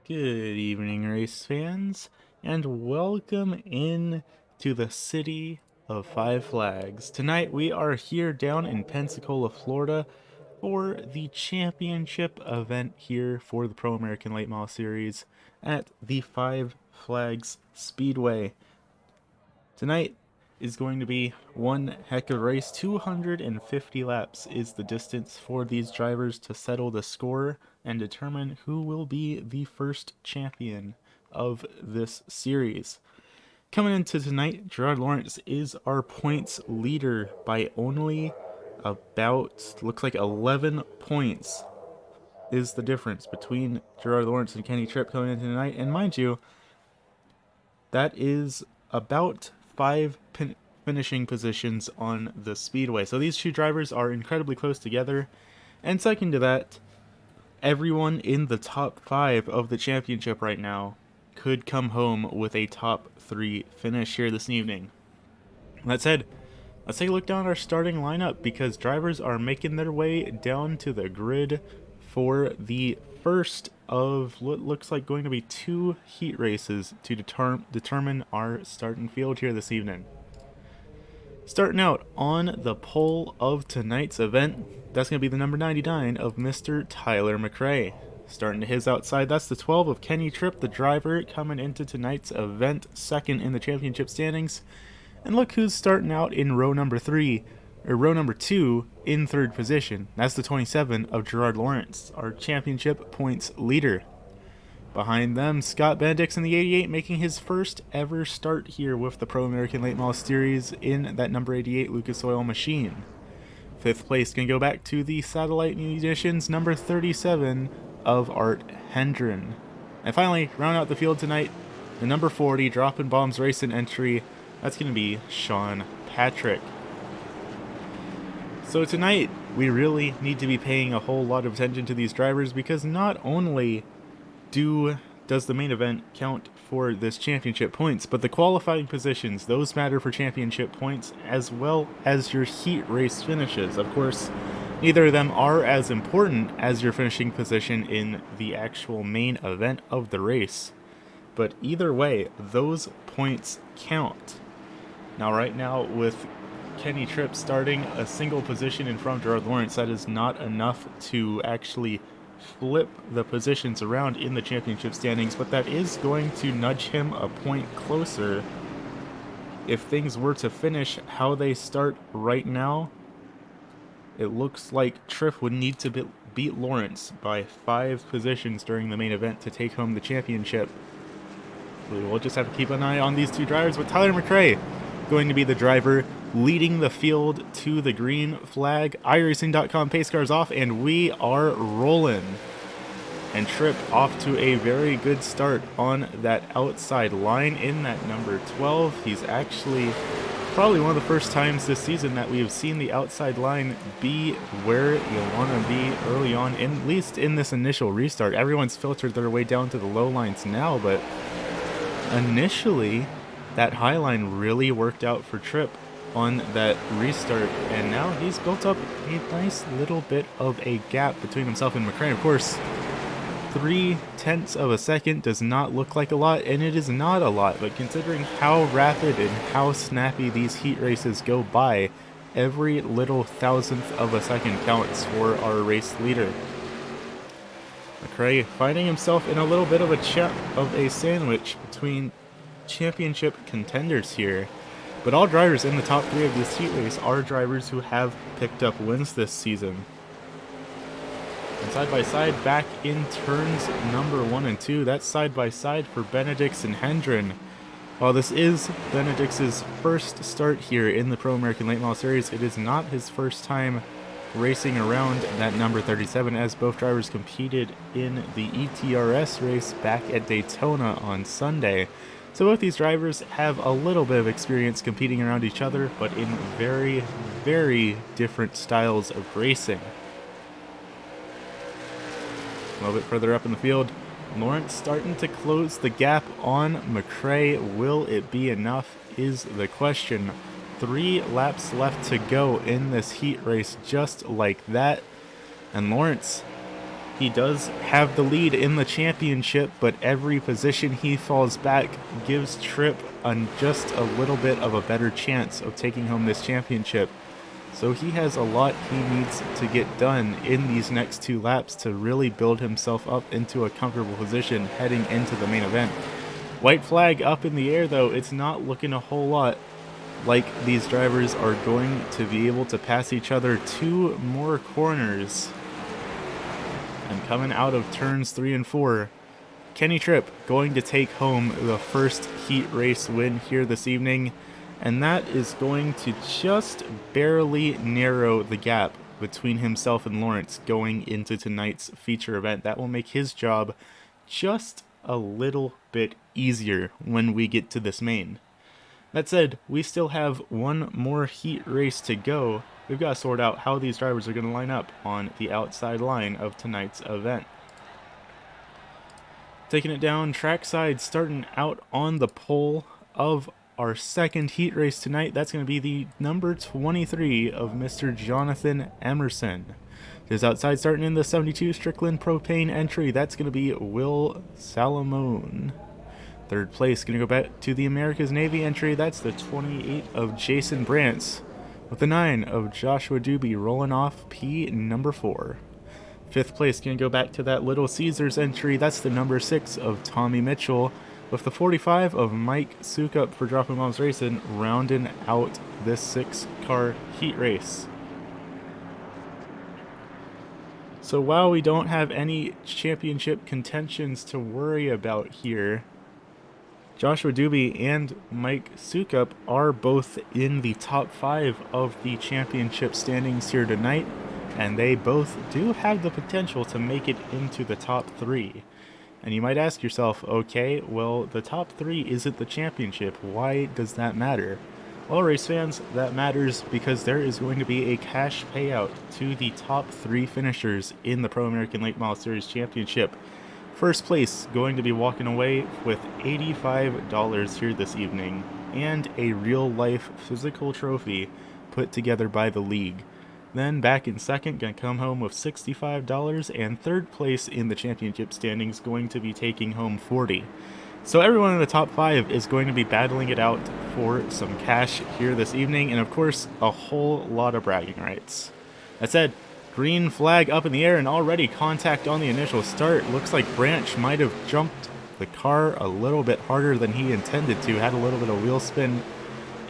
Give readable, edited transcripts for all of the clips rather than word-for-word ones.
Good evening, race fans, and welcome in to the city of Five Flags. Tonight we are here down in Pensacola, Florida for the championship event here for the Pro American Late Model Series at the Five Flags Speedway. Tonight is going to be one heck of a race. 250 laps is the distance for these drivers to settle the score and determine who will be the first champion of this series. Coming into tonight, Gerard Lawrence is our points leader by only about, looks like 11 points is the difference between Gerard Lawrence and Kenny Tripp coming into tonight. And mind you, that is about five finishing positions on the speedway. So these two drivers are incredibly close together. And second to that, everyone in the top five of the championship right now could come home with a top three finish here this evening. That said, let's take a look down at our starting lineup because drivers are making their way down to the grid for the first of what looks like going to be two heat races to determine our starting field here this evening. Starting out on the pole of tonight's event, that's going to be the number 99 of Mr. Tyler McRae. Starting to his outside, that's the 12 of Kenny Tripp, the driver, coming into tonight's event, second in the championship standings. And look who's starting out in row number 2 in third position. That's the 27 of Gerard Lawrence, our championship points leader. Behind them, Scott Benedix in the 88 making his first ever start here with the Pro American Late Model Series in that number 88 Lucas Oil machine. Fifth place can go back to the Satellite Munitions number 37 of Art Hendren. And finally, round out the field tonight, the number 40 Dropping Bombs Racing entry, that's going to be Sean Patrick. So tonight, we really need to be paying a whole lot of attention to these drivers because not only does the main event count for this championship points, but the qualifying positions, those matter for championship points as well as your heat race finishes. Of course, neither of them are as important as your finishing position in the actual main event of the race. But either way, those points count. Now, right now, with Kenny Tripp starting a single position in front of Gerard Lawrence, that is not enough to actually flip the positions around in the championship standings, but that is going to nudge him a point closer. If things were to finish how they start right now, it looks like Tripp would need to beat Lawrence by 5 positions during the main event to take home the championship. We will just have to keep an eye on these two drivers, but Tyler McRae going to be the driver leading the field to the green flag. iRacing.com pace cars off, and we are rolling. And Tripp off to a very good start on that outside line in that number 12. He's actually probably one of the first times this season that we have seen the outside line be where you want to be early on, at least in this initial restart. Everyone's filtered their way down to the low lines now, but initially that high line really worked out for Tripp on that restart, and now he's built up a nice little bit of a gap between himself and McRae. Of course, 0.3 of a second does not look like a lot, and it is not a lot, but considering how rapid and how snappy these heat races go by, every little thousandth of a second counts for our race leader. McRae finding himself in a little bit of a sandwich between championship contenders here. But all drivers in the top 3 of this heat race are drivers who have picked up wins this season. And side by side back in turns number 1 and 2, that's side by side for Benedix and Hendren. While this is Benedix's first start here in the Pro American Late Model Series, it is not his first time racing around that number 37, as both drivers competed in the ETRS race back at Daytona on Sunday. So both these drivers have a little bit of experience competing around each other, but in very, very different styles of racing. A little bit further up in the field, Lawrence starting to close the gap on McRae. Will it be enough is the question. 3 laps left to go in this heat race just like that. And Lawrence He does have the lead in the championship, but every position he falls back gives Tripp just a little bit of a better chance of taking home this championship. So he has a lot he needs to get done in these next 2 laps to really build himself up into a comfortable position heading into the main event. White flag up in the air though, it's not looking a whole lot like these drivers are going to be able to pass each other 2 more corners. And coming out of turns 3 and 4, Kenny Tripp going to take home the first heat race win here this evening. And that is going to just barely narrow the gap between himself and Lawrence going into tonight's feature event. That will make his job just a little bit easier when we get to this main. That said, we still have 1 more heat race to go. We've got to sort out how these drivers are going to line up on the outside line of tonight's event. Taking it down trackside, starting out on the pole of our second heat race tonight, that's going to be the number 23 of Mr. Jonathan Emerson. His outside starting in the 72 Strickland Propane entry, that's going to be Will Salamone. Third place going to go back to the America's Navy entry, that's the 28 of Jason Brantz, with the 9 of Joshua Doobie rolling off P number 4. Fifth place going to go back to that Little Caesars entry, that's the number 6 of Tommy Mitchell, with the 45 of Mike Sukup for Dropping Bombs Racing, rounding out this 6-car heat race. So while we don't have any championship contentions to worry about here, Joshua Doobie and Mike Sukup are both in the top 5 of the championship standings here tonight, and they both do have the potential to make it into the top 3. And you might ask yourself, okay, well, the top 3 isn't the championship. Why does that matter? Well, race fans, that matters because there is going to be a cash payout to the top 3 finishers in the Pro American Late Model Series Championship. First place going to be walking away with $85 here this evening, and a real-life physical trophy put together by the league. Then back in second, going to come home with $65, and third place in the championship standings going to be taking home $40. So everyone in the top 5 is going to be battling it out for some cash here this evening, and of course, a whole lot of bragging rights. That said, green flag up in the air and already contact on the initial start. Looks like Branch might have jumped the car a little bit harder than he intended to, had a little bit of wheel spin.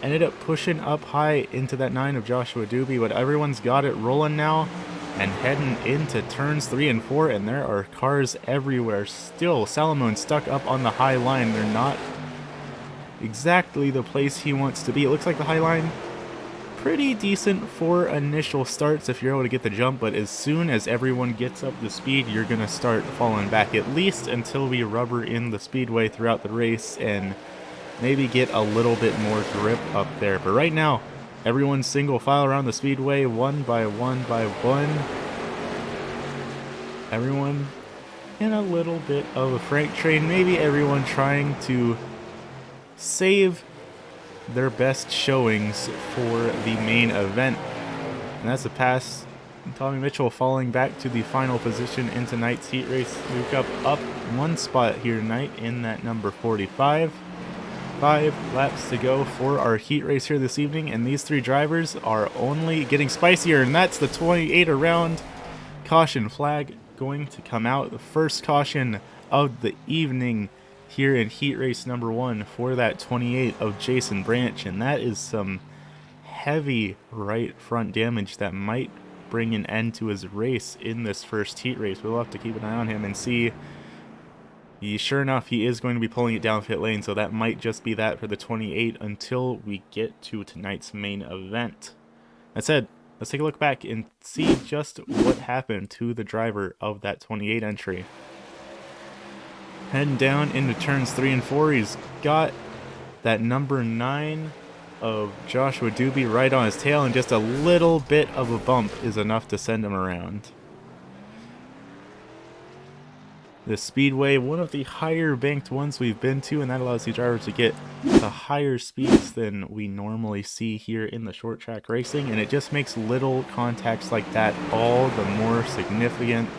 Ended up pushing up high into that 9 of Joshua Doobie, but everyone's got it rolling now and heading into turns 3 and 4, and there are cars everywhere. Still, Salamone stuck up on the high line. They're not exactly the place he wants to be. It looks like the high line pretty decent for initial starts if you're able to get the jump, but as soon as everyone gets up to speed, you're going to start falling back, at least until we rubber in the speedway throughout the race and maybe get a little bit more grip up there. But right now, everyone's single file around the speedway, one by one by one. Everyone in a little bit of a freight train, maybe everyone trying to save their best showings for the main event. And that's a pass. Tommy Mitchell falling back to the final position in tonight's heat race. Luke up 1 spot here tonight in that number 45. 5 laps to go for our heat race here this evening, and these 3 drivers are only getting spicier, and that's the 28 around caution flag going to come out. The first caution of the evening here in heat race number 1 for that 28 of Jason Branch, and that is some heavy right front damage that might bring an end to his race in this first heat race. We'll have to keep an eye on him and see. Sure enough, he is going to be pulling it down pit lane, so that might just be that for the 28 until we get to tonight's main event. That said, let's take a look back and see just what happened to the driver of that 28 entry. Heading down into turns 3 and 4, he's got that number 9 of Joshua Doobie right on his tail, and just a little bit of a bump is enough to send him around. The speedway, one of the higher banked ones we've been to, and that allows the drivers to get to higher speeds than we normally see here in the short track racing, and it just makes little contacts like that all the more significant.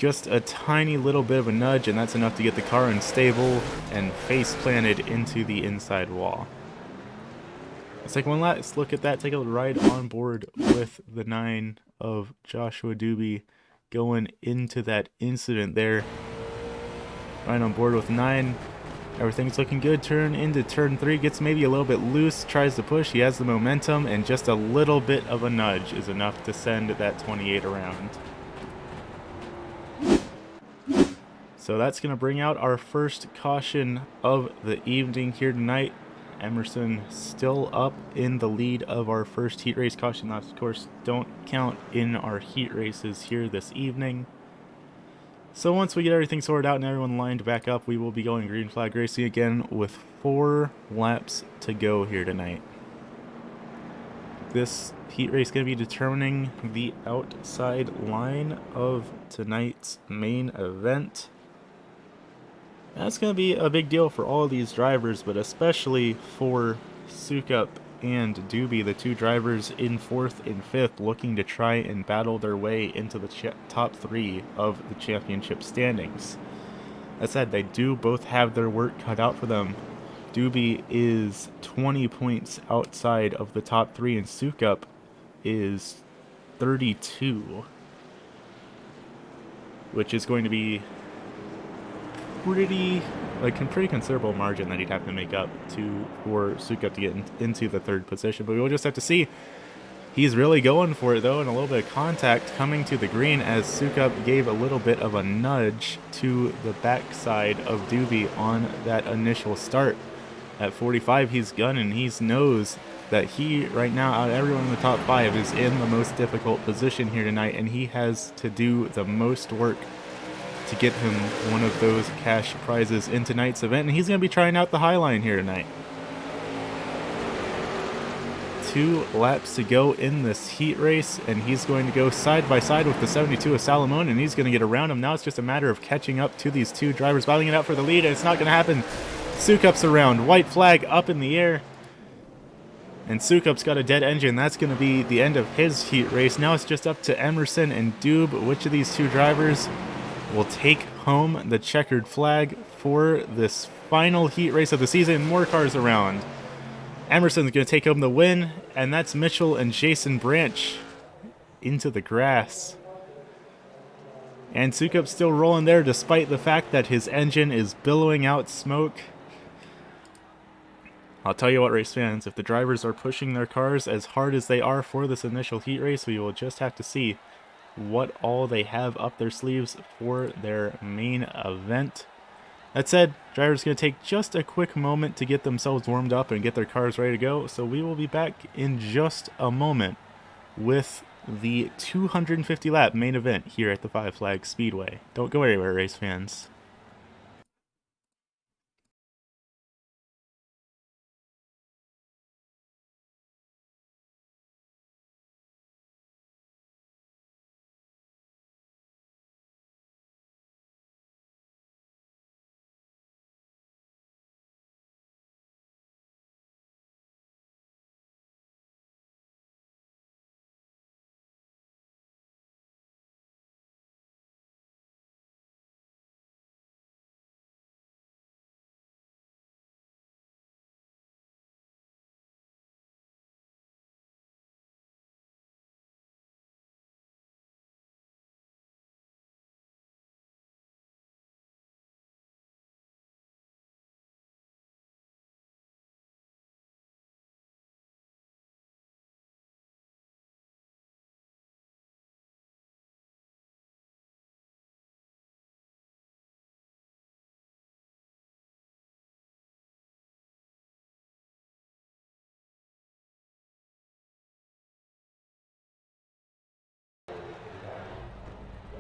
Just a tiny little bit of a nudge, and that's enough to get the car unstable and face planted into the inside wall. Let's take one last look at that. Take a ride on board with the 9 of Joshua Doobie going into that incident there. Right on board with 9. Everything's looking good. Turn into turn 3. Gets maybe a little bit loose. Tries to push. He has the momentum, and just a little bit of a nudge is enough to send that 28 around. So that's going to bring out our first caution of the evening here tonight. Emerson still up in the lead of our first heat race. Caution laps, of course, don't count in our heat races here this evening. So once we get everything sorted out and everyone lined back up, we will be going green flag racing again with 4 laps to go here tonight. This heat race is going to be determining the outside line of tonight's main event. That's going to be a big deal for all of these drivers, but especially for Sukup and Doobie, the 2 drivers in 4th and 5th, looking to try and battle their way into the top 3 of the championship standings. That said, they do both have their work cut out for them. Doobie is 20 points outside of the top 3, and Sukup is 32, which is going to be pretty considerable margin that he'd have to make up for Sukup to get into the 3rd position. But we'll just have to see. He's really going for it though, and a little bit of contact coming to the green as Sukup gave a little bit of a nudge to the backside of Doobie on that initial start. At 45, he's gunning. He knows that he, right now, out of everyone in the top 5, is in the most difficult position here tonight, and he has to do the most work to get him one of those cash prizes in tonight's event, and he's going to be trying out the high line here tonight. 2 laps to go in this heat race, and he's going to go side by side with the 72 of Salomon, and he's going to get around him. Now it's just a matter of catching up to these 2 drivers, battling it out for the lead, and it's not going to happen. Sukup's around. White flag up in the air, and Sukup's got a dead engine. That's going to be the end of his heat race. Now it's just up to Emerson and Doob. Which of these 2 drivers will take home the checkered flag for this final heat race of the season? More cars around. Emerson's going to take home the win, and that's Mitchell and Jason Branch into the grass. And Sukup's still rolling there despite the fact that his engine is billowing out smoke. I'll tell you what, race fans, if the drivers are pushing their cars as hard as they are for this initial heat race, we will just have to see what all they have up their sleeves for their main event. That said, drivers going to take just a quick moment to get themselves warmed up and get their cars ready to go. So we will be back in just a moment with the 250 lap main event here at the Five Flags Speedway. Don't go anywhere, race fans.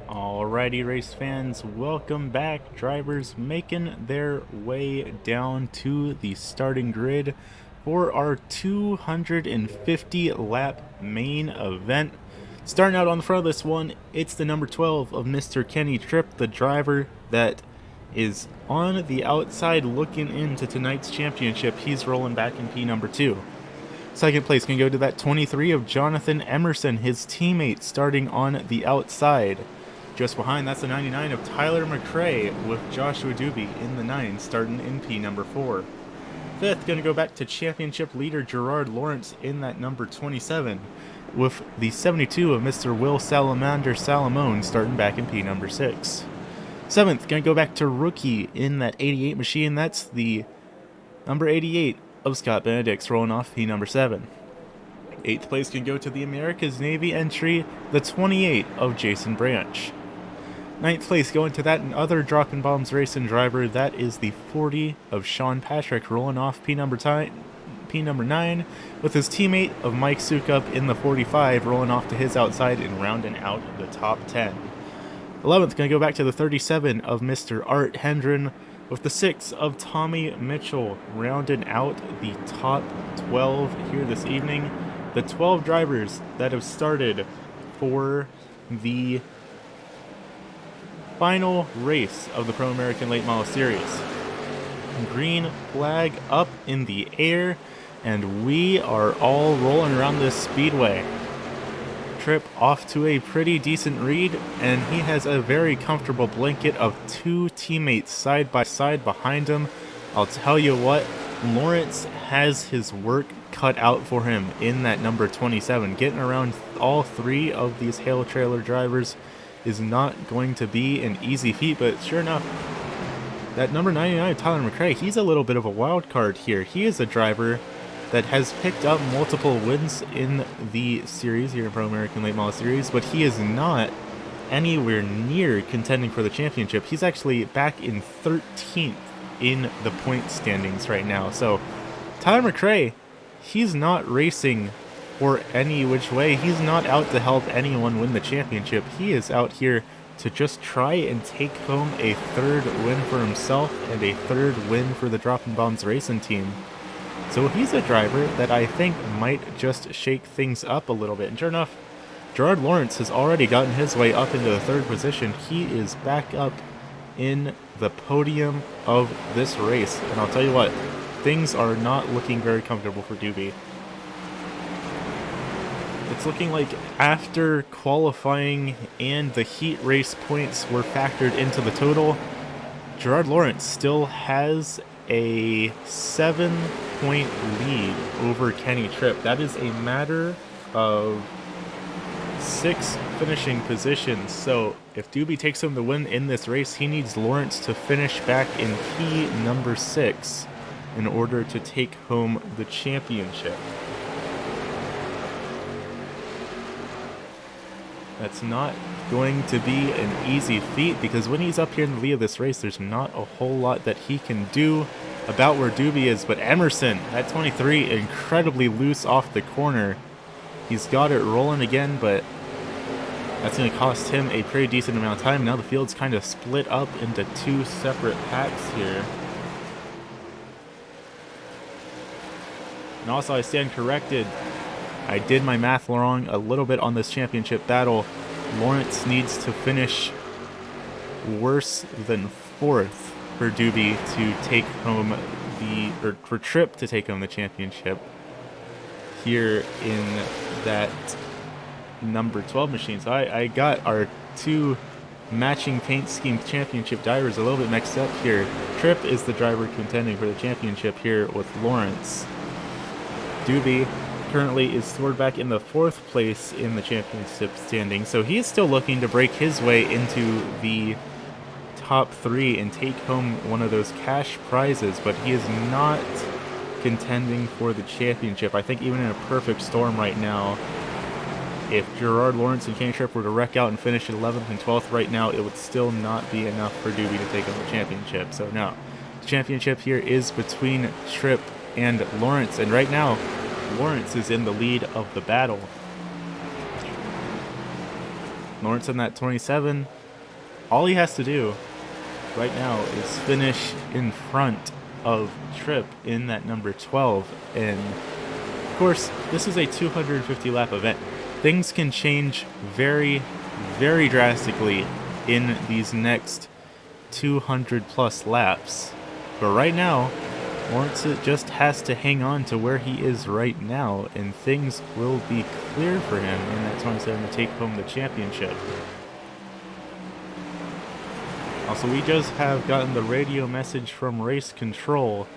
Alrighty, race fans, welcome back. Drivers making their way down to the starting grid for our 250 lap main event. Starting out on the front of this one, it's the number 12 of Mr. Kenny Tripp, the driver that is on the outside looking into tonight's championship. He's rolling back in P number 2. Second place can go to that 23 of Jonathan Emerson, his teammate, starting on the outside. Just behind, that's the 99 of Tyler McRae with Joshua Doobie in the 9, starting in P number 4. Fifth, going to go back to championship leader Gerard Lawrence in that number 27, with the 72 of Mr. Will Salamander Salamone starting back in P number 6. Seventh, going to go back to rookie in that 88 machine. That's the number 88 of Scott Benedict's rolling off P number 7. Eighth place can go to the America's Navy entry, the 28 of Jason Branch. Ninth place going to that and other Droppin' Bombs racing driver, that is the 40 of Sean Patrick rolling off P number 9, with his teammate of Mike Sukup in the 45 rolling off to his outside and rounding out the top 10. 11th going to go back to the 37 of Mr. Art Hendren, with the 6 of Tommy Mitchell rounding out the top 12 here this evening. The 12 drivers that have started for the final race of the Pro American Late Model Series. Green flag up in the air, and we are all rolling around this speedway. Tripp off to a pretty decent read, and he has a very comfortable blanket of 2 teammates side by side behind him. I'll tell you what, Lawrence has his work cut out for him in that number 27. Getting around all 3 of these Hail Trailer drivers is not going to be an easy feat, but sure enough, that number 99, Tyler McRae, he's a little bit of a wild card here. He is a driver that has picked up multiple wins in the series here in Pro American Late Model Series, but he is not anywhere near contending for the championship. He's actually back in 13th in the point standings right now. So Tyler McRae, he's not racing for any which way. He's not out to help anyone win the championship. He is out here to just try and take home a 3rd win for himself and a 3rd win for the Droppin' Bombs racing team. So he's a driver that I think might just shake things up a little bit. And sure enough, Gerard Lawrence has already gotten his way up into the 3rd position. He is back up in the podium of this race. And I'll tell you what, things are not looking very comfortable for Doobie. It's looking like after qualifying and the heat race points were factored into the total, Gerard Lawrence still has a 7-point lead over Kenny Tripp. That is a matter of 6 finishing positions. So if Doobie takes home the win in this race, he needs Lawrence to finish back in P number 6 in order to take home the championship. That's not going to be an easy feat, because when he's up here in the lead of this race, there's not a whole lot that he can do about where Doobie is. But Emerson, at 23, incredibly loose off the corner. He's got it rolling again, but that's going to cost him a pretty decent amount of time. Now the field's kind of split up into 2 separate packs here. And also, I stand corrected. I did my math wrong a little bit on this championship battle. Lawrence needs to finish worse than 4th for Doobie to take home or for Tripp to take home the championship here in that number 12 machine. So I got our 2 matching paint scheme championship drivers a little bit mixed up here. Tripp is the driver contending for the championship here with Lawrence. Doobie currently is stored back in the 4th place in the championship standing, so he is still looking to break his way into the top 3 and take home one of those cash prizes, but he is not contending for the championship. I think even in a perfect storm right now, if Gerard Lawrence and Kenny Tripp were to wreck out and finish at 11th and 12th right now, it would still not be enough for Doobie to take home the championship. So no, the championship here is between Tripp and Lawrence, and right now Lawrence is in the lead of the battle. Lawrence in that 27. All he has to do right now is finish in front of Tripp in that number 12. And of course, this is a 250 lap event. Things can change very, very drastically in these next 200 plus laps. But right now, Lawrence just has to hang on to where he is right now, and things will be clear for him in that 27 to take home the championship. Also, we just have gotten the radio message from Race Control.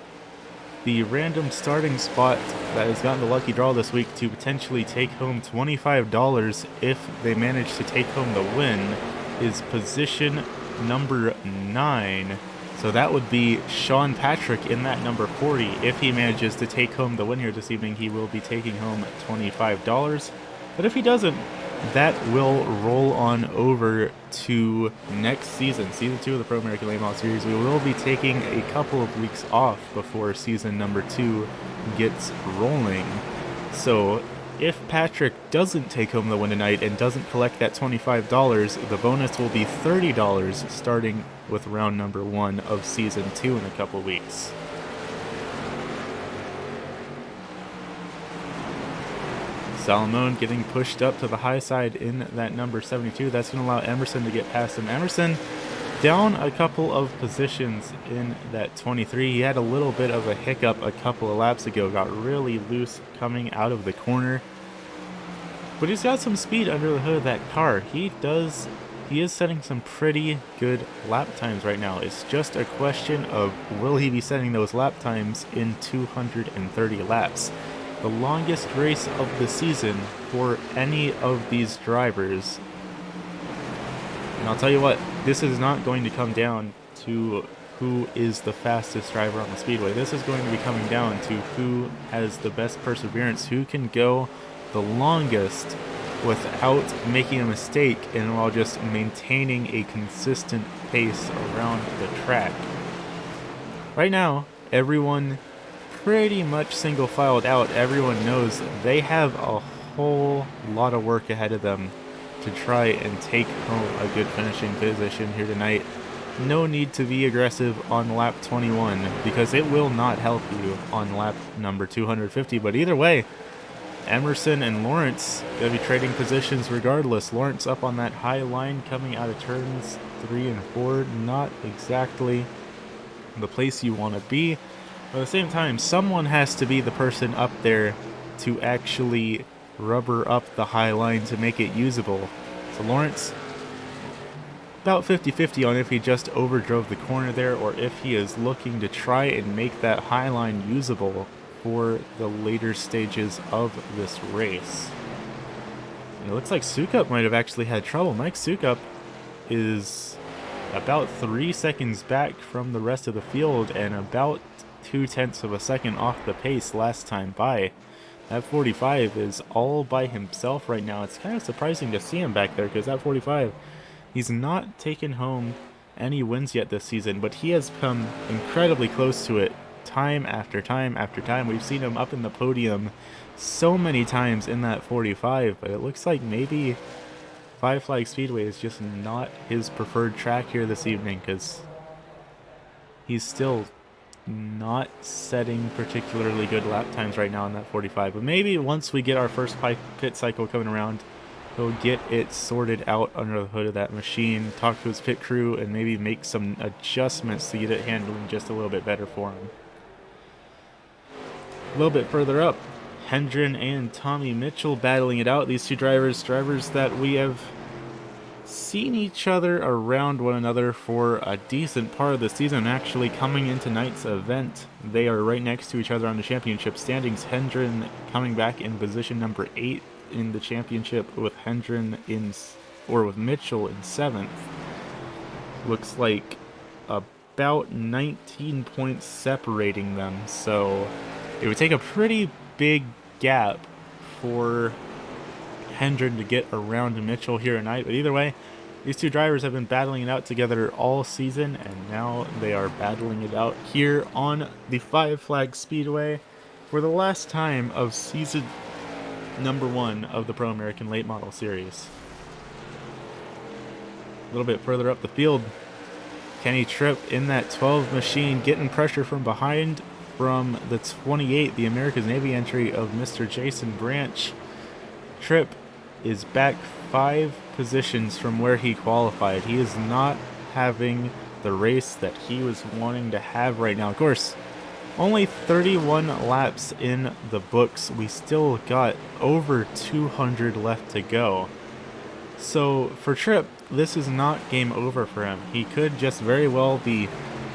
The random starting spot that has gotten the lucky draw this week to potentially take home $25 if they manage to take home the win is position number 9. So that would be Sean Patrick in that number 40. If he manages to take home the win here this evening, he will be taking home $25. But if he doesn't, that will roll on over to next season, Season 2 of the Pro American Late Model Series. We will be taking a couple of weeks off before Season number 2 gets rolling. So if Patrick doesn't take home the win tonight and doesn't collect that $25, the bonus will be $30 starting with round number 1 of Season 2 in a couple weeks. Salomon getting pushed up to the high side in that number 72. That's going to allow Emerson to get past him. Emerson down a couple of positions in that 23. He had a little bit of a hiccup a couple of laps ago. Got really loose coming out of the corner. But he's got some speed under the hood of that car. He is setting some pretty good lap times right now. It's just a question of will he be setting those lap times in 230 laps. The longest race of the season for any of these drivers. And I'll tell you what, this is not going to come down to who is the fastest driver on the speedway. This is going to be coming down to who has the best perseverance, who can go the longest without making a mistake and while just maintaining a consistent pace around the track. Right now, everyone pretty much single filed out. Everyone knows they have a whole lot of work ahead of them to try and take home a good finishing position here tonight. No need to be aggressive on lap 21 because it will not help you on lap number 250. But either way, Emerson and Lawrence going to be trading positions regardless. Lawrence up on that high line coming out of turns 3 and 4. Not exactly the place you want to be. But at the same time, someone has to be the person up there to actually rubber up the high line to make it usable. So Lawrence, about 50-50 on if he just overdrove the corner there or if he is looking to try and make that high line usable for the later stages of this race. And it looks like Sukup might have actually had trouble. Mike Sukup is about 3 seconds back from the rest of the field and about 0.2 of a second off the pace last time by. That 45 is all by himself right now. It's kind of surprising to see him back there because that 45, he's not taken home any wins yet this season, but he has come incredibly close to it time after time after time. We've seen him up in the podium so many times in that 45, but it looks like maybe Five Flags Speedway is just not his preferred track here this evening because he's still not setting particularly good lap times right now in that 45. But maybe once we get our first pit cycle coming around, he'll get it sorted out under the hood of that machine, talk to his pit crew, and maybe make some adjustments to get it handling just a little bit better for him. A little bit further up, Hendren and Tommy Mitchell battling it out. These two drivers that we have seen each other around one another for a decent part of the season. Actually, coming into tonight's event, they are right next to each other on the championship standings. Hendren coming back in position number 8 in the championship with with Mitchell in 7th. Looks like about 19 points separating them, so it would take a pretty big gap for Hendren to get around Mitchell here tonight. But either way, these two drivers have been battling it out together all season, and now they are battling it out here on the Five Flags Speedway for the last time of season number 1 of the Pro American Late Model Series. A little bit further up the field, Kenny Tripp in that 12 machine getting pressure from behind from the 28, the America's Navy entry of Mr. Jason Branch. Tripp is back 5 positions from where he qualified. He is not having the race that he was wanting to have right now. Of course, only 31 laps in the books. We still got over 200 left to go. So for Tripp, this is not game over for him. He could just very well be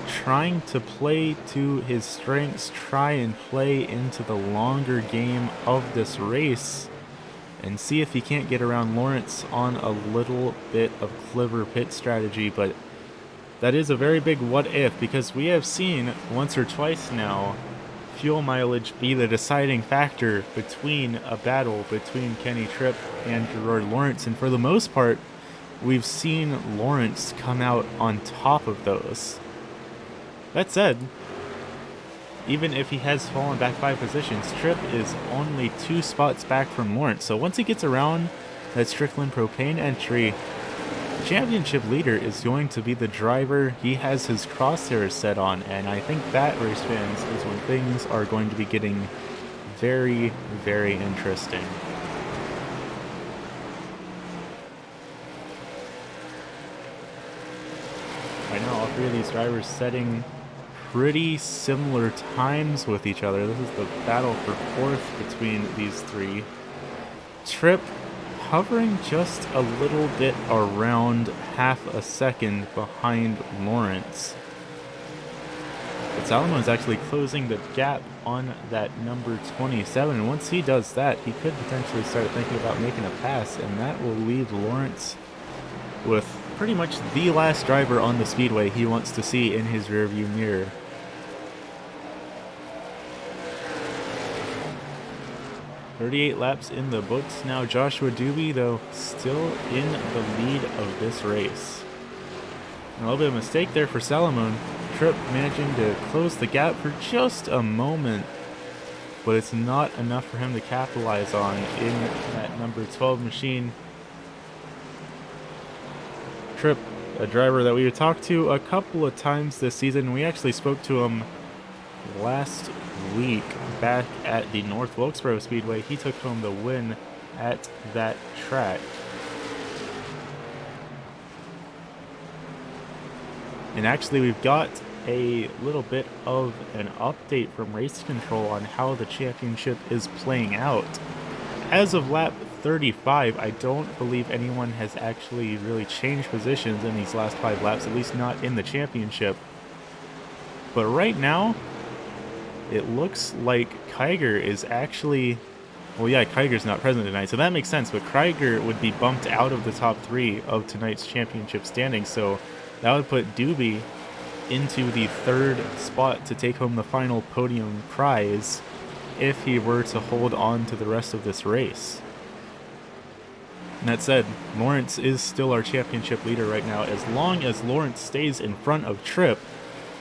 trying to play to his strengths, try and play into the longer game of this race, and see if he can't get around Lawrence on a little bit of clever pit strategy. But that is a very big what if, because we have seen once or twice now fuel mileage be the deciding factor between a battle between Kenny Tripp and Gerard Lawrence, and for the most part we've seen Lawrence come out on top of those. That said, even if he has fallen back 5 positions, Tripp is only 2 spots back from Lawrence, so once he gets around that Strickland propane entry, the championship leader is going to be the driver he has his crosshairs set on, and I think that, race fans, is when things are going to be getting very, very interesting. Right now, all 3 of these drivers setting pretty similar times with each other. This is the battle for 4th between these 3. Tripp hovering just a little bit around half a second behind Lawrence. But Salomon is actually closing the gap on that number 27, and once he does that, he could potentially start thinking about making a pass, and that will leave Lawrence with pretty much the last driver on the speedway he wants to see in his rearview mirror. "38 laps in the books now." Joshua Doobie, though, still in the lead of this race. A little bit of a mistake there for Salomon. Tripp managing to close the gap for just a moment, but it's not enough for him to capitalize on in that number 12 machine. Tripp, a driver that we talked to a couple of times this season. We actually spoke to him last week back at the North Wilkesboro Speedway. He took home the win at that track. And actually, we've got a little bit of an update from Race Control on how the championship is playing out. As of lap 35, I don't believe anyone has actually really changed positions in these last 5 laps, at least not in the championship. But right now, it looks like Kiger is actually, well, yeah, Kiger's not present tonight, so that makes sense, but Kiger would be bumped out of the top 3 of tonight's championship standings, so that would put Doobie into the 3rd spot to take home the final podium prize if he were to hold on to the rest of this race. And that said, Lawrence is still our championship leader right now. As long as Lawrence stays in front of Tripp,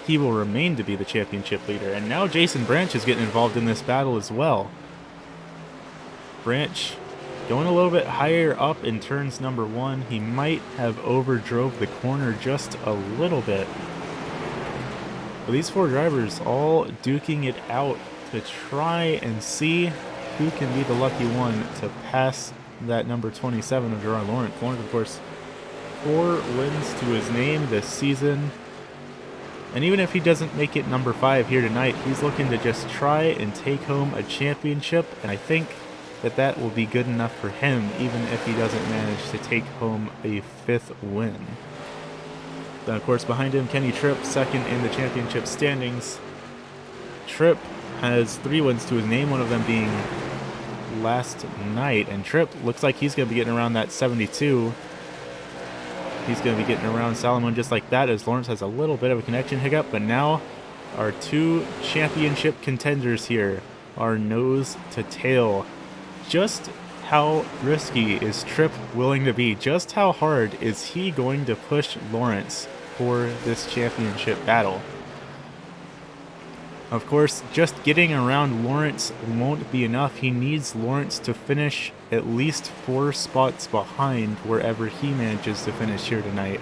he will remain to be the championship leader. And now Jason Branch is getting involved in this battle as well. Branch going a little bit higher up in turns number 1. He might have overdrove the corner just a little bit. But these 4 drivers all duking it out to try and see who can be the lucky one to pass that number 27 of Gerard Lawrence. Lawrence, of course, 4 wins to his name this season. And even if he doesn't make it number 5 here tonight, he's looking to just try and take home a championship. And I think that that will be good enough for him, even if he doesn't manage to take home a 5th win. Then, of course, behind him, Kenny Tripp, 2nd in the championship standings. Tripp has 3 wins to his name, one of them being last night, and Tripp looks like he's going to be getting around that 72. He's going to be getting around Salomon just like that, as Lawrence has a little bit of a connection hiccup, but now our 2 championship contenders here are nose to tail. Just how risky is Tripp willing to be? Just how hard is he going to push Lawrence for this championship battle? Of course, just getting around Lawrence won't be enough. He needs Lawrence to finish at least 4 spots behind wherever he manages to finish here tonight.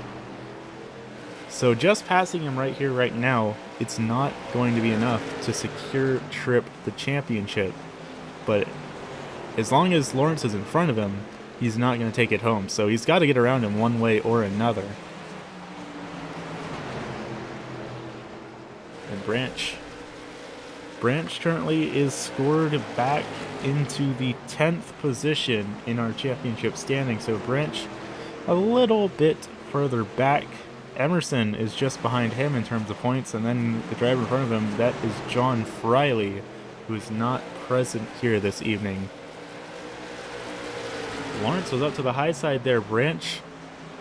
So just passing him right here, right now, it's not going to be enough to secure Tripp the championship. But as long as Lawrence is in front of him, he's not going to take it home. So he's got to get around him one way or another. And Branch currently is scored back into the 10th position in our championship standing. So Branch a little bit further back. Emerson is just behind him in terms of points, and then the driver in front of him, that is John Friley, who is not present here this evening. Lawrence was up to the high side there. Branch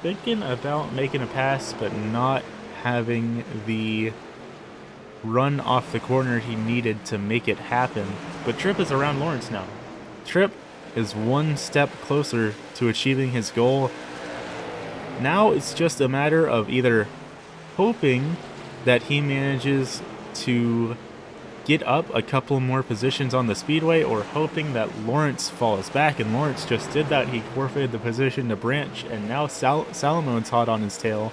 thinking about making a pass, but not having the run off the corner he needed to make it happen. But Tripp is around Lawrence now. Tripp is one step closer to achieving his goal. Now it's just a matter of either hoping that he manages to get up a couple more positions on the speedway, or hoping that Lawrence falls back, and Lawrence just did that. He forfeited the position to Branch, and now Salamone's hot on his tail.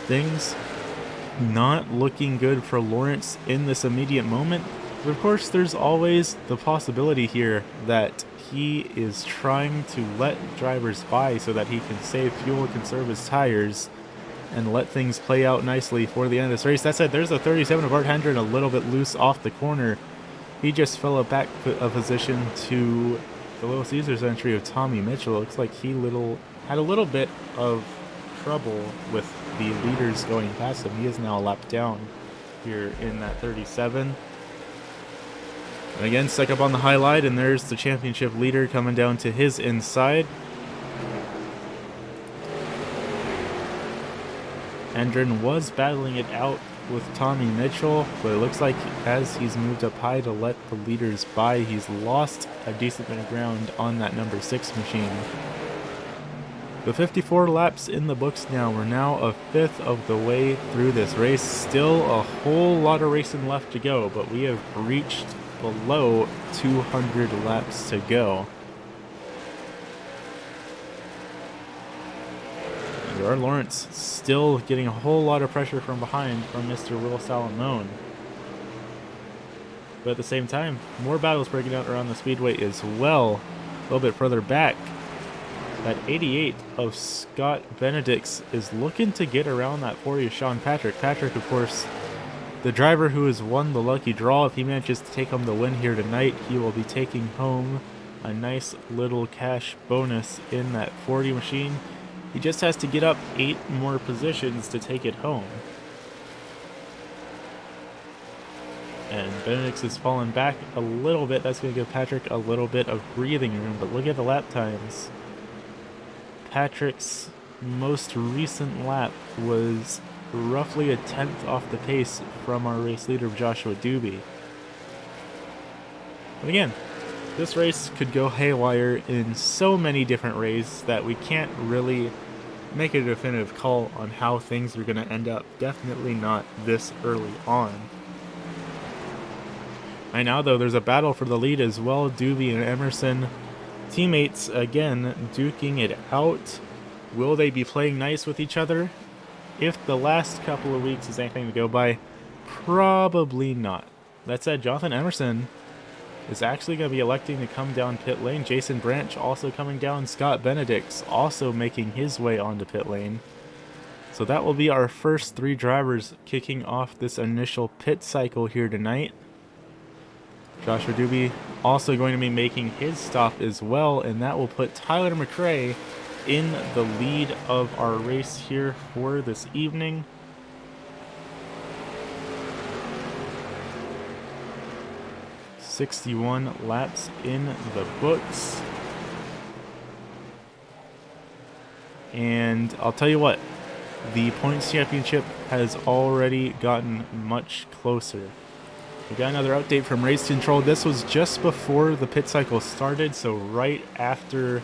Things not looking good for Lawrence in this immediate moment. But of course, there's always the possibility here that he is trying to let drivers by so that he can save fuel, conserve his tires, and let things play out nicely for the end of this race. That said, there's a 37 of Art Hendren a little bit loose off the corner. He just fell back a position to the Little Caesars entry of Tommy Mitchell. It looks like he had a little bit of trouble with the leaders going past him. He is now a lap down here in that 37. And again, stuck up on the highlight, and there's the championship leader coming down to his inside. Hendren was battling it out with Tommy Mitchell, but it looks like as he's moved up high to let the leaders by, he's lost a decent bit of ground on that number 6 machine. The 54 laps in the books now. We're now a fifth of the way through this race. Still a whole lot of racing left to go, but we have reached below 200 laps to go. And Lawrence still getting a whole lot of pressure from behind from Mr. Will Salamone. But at the same time, more battles breaking out around the speedway as well. A little bit further back, that 88 of Scott Benedict's is looking to get around that 40 of Sean Patrick. Patrick, of course, the driver who has won the lucky draw. If he manages to take home the win here tonight, he will be taking home a nice little cash bonus in that 40 machine. He just has to get up 8 more positions to take it home. And Benedict's has fallen back a little bit. That's going to give Patrick a little bit of breathing room. But look at the lap times. Patrick's most recent lap was roughly a 10th off the pace from our race leader, Joshua Doobie. But again, this race could go haywire in so many different ways that we can't really make a definitive call on how things are going to end up. Definitely not this early on. Right now, though, there's a battle for the lead as well. Doobie and Emerson, teammates again, duking it out. Will they be playing nice with each other? If the last couple of weeks is anything to go by, probably not. That said, Jonathan Emerson is actually going to be electing to come down pit lane. Jason Branch also coming down. Scott Benedict's also making his way onto pit lane. So that will be our first 3 drivers kicking off this initial pit cycle here tonight. Joshua Doobie also going to be making his stop as well, and that will put Tyler McRae in the lead of our race here for this evening. "61 laps in the books." And I'll tell you what, the points championship has already gotten much closer. We got another update from Race Control. This was just before the pit cycle started, so right after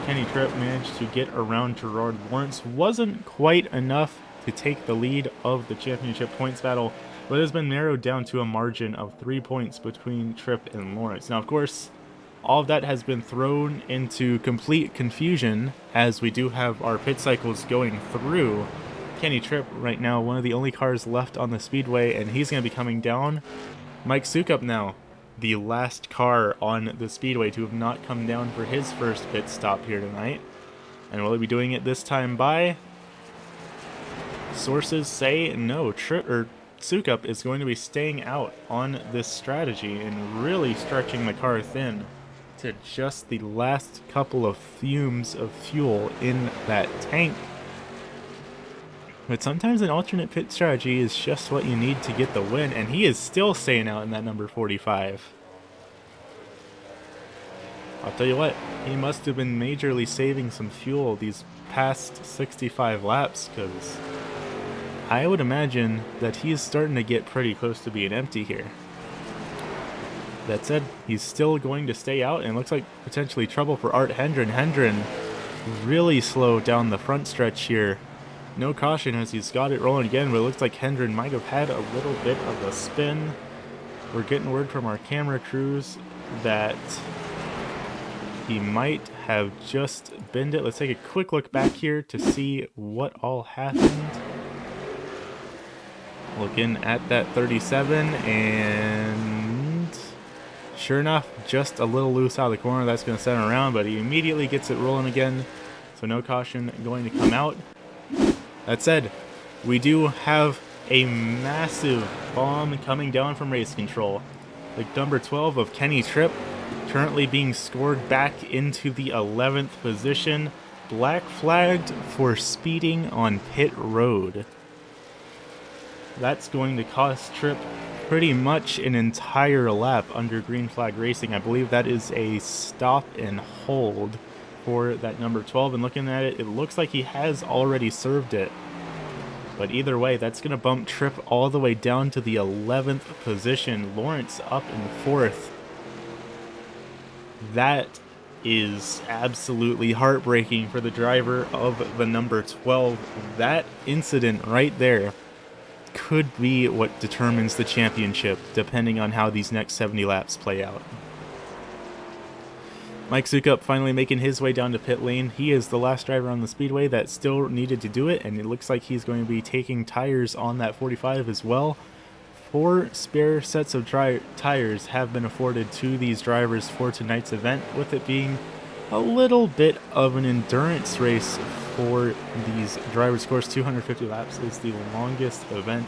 Kenny Tripp managed to get around Gerard Lawrence. Wasn't quite enough to take the lead of the championship points battle, but it has been narrowed down to a margin of 3 points between Tripp and Lawrence. Now, of course, all of that has been thrown into complete confusion as we do have our pit cycles going through. Kenny Tripp right now, one of the only cars left on the speedway, and he's going to be coming down. Mike Sukup now, the last car on the speedway to have not come down for his first pit stop here tonight. And will he be doing it this time by? Sources say no. Sukup is going to be staying out on this strategy and really stretching the car thin to just the last couple of fumes of fuel in that tank. But sometimes an alternate pit strategy is just what you need to get the win, and he is still staying out in that number 45. I'll tell you what, he must have been majorly saving some fuel these past 65 laps, because I would imagine that he is starting to get pretty close to being empty here. That said, he's still going to stay out, and looks like potentially trouble for Art Hendren. Hendren really slow down the front stretch here. No caution as he's got it rolling again, but it looks like Hendren might have had a little bit of a spin. We're getting word from our camera crews that he might have just binned it. Let's take a quick look back here to see what all happened. Looking at that 37, and sure enough, just a little loose out of the corner. That's going to send him around, but he immediately gets it rolling again, so no caution going to come out. That said, we do have a massive bomb coming down from race control. The number 12 of Kenny Tripp currently being scored back into the 11th position, black flagged for speeding on pit road. That's going to cost Tripp pretty much an entire lap under green flag racing. I believe that is a stop and hold for that number 12, and looking at it, it looks like he has already served it. But either way, that's going to bump Tripp all the way down to the 11th position. Lawrence up in 4th. That is absolutely heartbreaking for the driver of the number 12. That incident right there could be what determines the championship, depending on how these next 70 laps play out. Mike Sukup finally making his way down to pit lane. He is the last driver on the speedway that still needed to do it, and it looks like he's going to be taking tires on that 45 as well. 4 spare sets of tires have been afforded to these drivers for tonight's event, with it being a little bit of an endurance race for these drivers. Of course, 250 laps is the longest event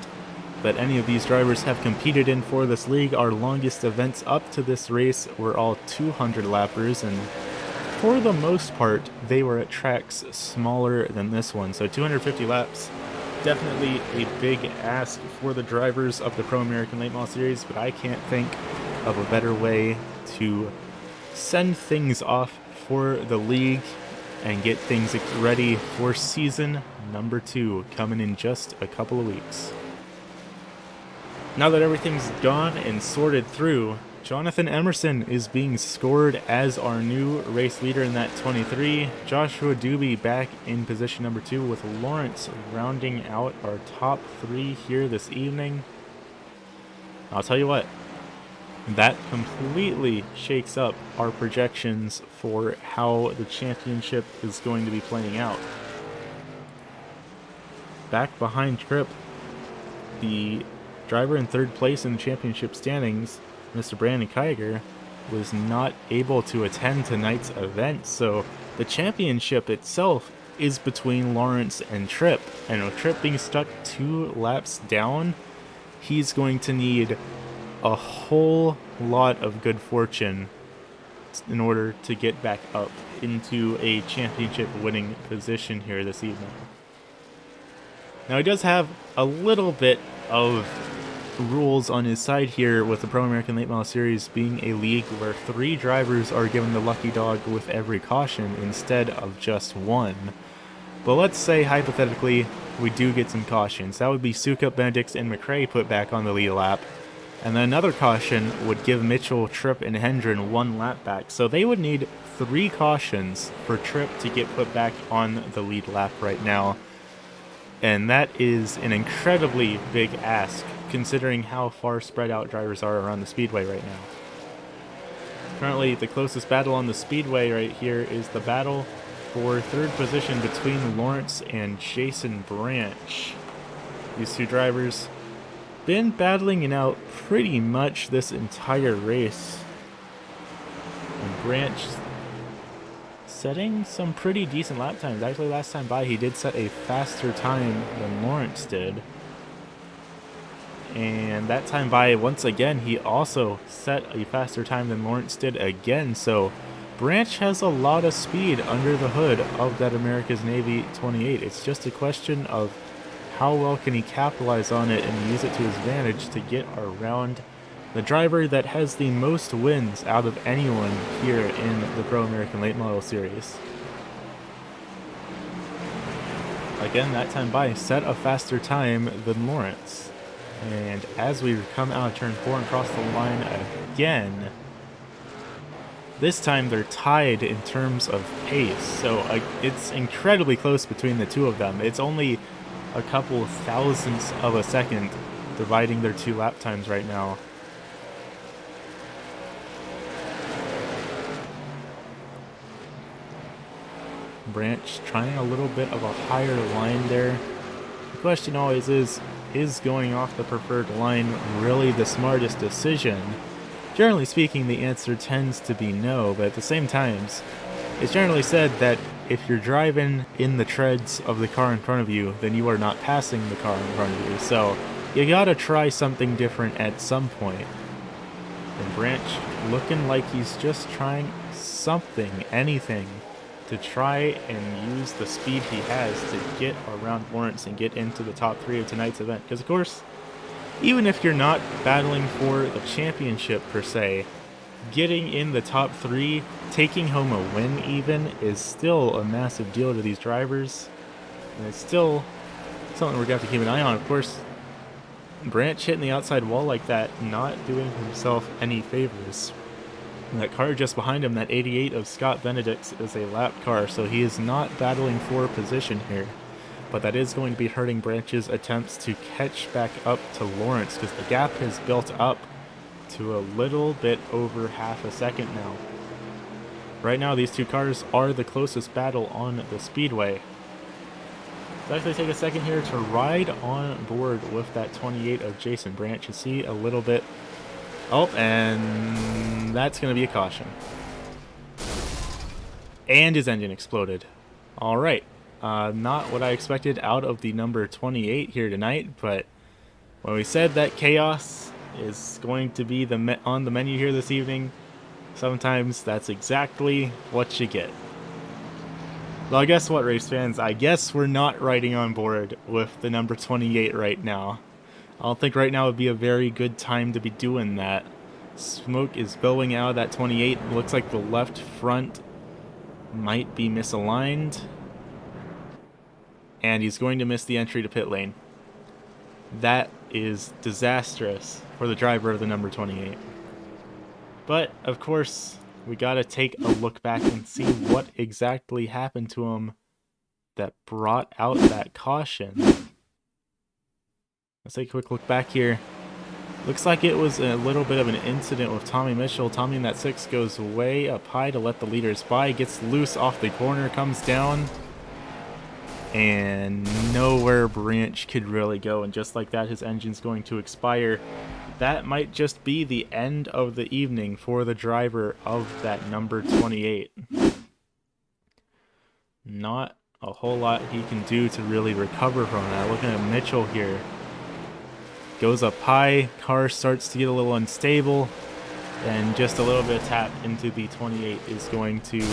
that any of these drivers have competed in for this league. Our longest events up to this race were all 200 lappers, and for the most part, they were at tracks smaller than this one. So 250 laps, definitely a big ask for the drivers of the Pro American Late Model Series, but I can't think of a better way to send things off for the league and get things ready for season number 2 coming in just a couple of weeks. Now that everything's gone and sorted through, Jonathan Emerson is being scored as our new race leader in that 23. Joshua Doobie back in position number 2, with Lawrence rounding out our top 3 here this evening. I'll tell you what, that completely shakes up our projections for how the championship is going to be playing out. Back behind Tripp, the driver in 3rd place in the championship standings, Mr. Brandon Kiger, was not able to attend tonight's event, so the championship itself is between Lawrence and Tripp, and with Tripp being stuck 2 laps down, he's going to need a whole lot of good fortune in order to get back up into a championship winning position here this evening. Now he does have a little bit of rules on his side here, with the Pro American Late Model Series being a league where 3 drivers are given the lucky dog with every caution instead of just 1. But let's say hypothetically we do get some cautions. That would be Sukup, Benedicts, and McRae put back on the lead lap, and then another caution would give Mitchell, Tripp, and Hendren 1 lap back. So they would need 3 cautions for Tripp to get put back on the lead lap right now. And that is an incredibly big ask, considering how far spread out drivers are around the speedway right now. Currently, the closest battle on the speedway right here is the battle for 3rd position between Lawrence and Jason Branch. These 2 drivers been battling it out pretty much this entire race. And Branch setting some pretty decent lap times. Actually, last time by, he did set a faster time than Lawrence did. And that time by, once again, he also set a faster time than Lawrence did again. So Branch has a lot of speed under the hood of that America's Navy 28. It's just a question of how well can he capitalize on it and use it to his advantage to get around the driver that has the most wins out of anyone here in the Pro American Late Model Series. Again, that time by set a faster time than Lawrence. And as we come out of turn 4 and cross the line again, this time they're tied in terms of pace. So it's incredibly close between the two of them. It's only a couple thousandths of a second dividing their 2 lap times right now. Branch trying a little bit of a higher line there. The question always is going off the preferred line really the smartest decision? Generally speaking, the answer tends to be no, but at the same time, it's generally said that if you're driving in the treads of the car in front of you, then you are not passing the car in front of you. So you gotta try something different at some point. And Branch looking like he's just trying something, anything, to try and use the speed he has to get around Lawrence and get into the top 3 of tonight's event. Because, of course, even if you're not battling for the championship per se, getting in the top 3, taking home a win even, is still a massive deal to these drivers. And it's still something we're going to have to keep an eye on. Of course, Branch hitting the outside wall like that, not doing himself any favors. And that car just behind him, that 88 of Scott Benedict's, is a lap car, so he is not battling for position here. But that is going to be hurting Branch's attempts to catch back up to Lawrence, because the gap has built up to a little bit over half a second now. Right now, these two cars are the closest battle on the speedway. Let's actually take a second here to ride on board with that 28 of Jason Branch to see a little bit. Oh, and that's going to be a caution. And his engine exploded. All right. Not what I expected out of the number 28 here tonight, but when we said that chaos is going to be on the menu here this evening, sometimes that's exactly what you get. Well, guess what, race fans? I guess we're not riding on board with the number 28 right now. I don't think right now would be a very good time to be doing that. Smoke is billowing out of that 28. It looks like the left front might be misaligned. And he's going to miss the entry to pit lane. That is disastrous for the driver of the number 28. But, of course, we gotta take a look back and see what exactly happened to him that brought out that caution. Let's take a quick look back here. Looks like it was a little bit of an incident with Tommy Mitchell. Tommy in that 6 goes way up high to let the leaders by, gets loose off the corner, comes down, and nowhere Branch could really go. And just like that, his engine's going to expire. That might just be the end of the evening for the driver of that number 28. Not a whole lot he can do to really recover from that. Looking at Mitchell here. Goes up high, car starts to get a little unstable, and just a little bit of tap into the 28 is going to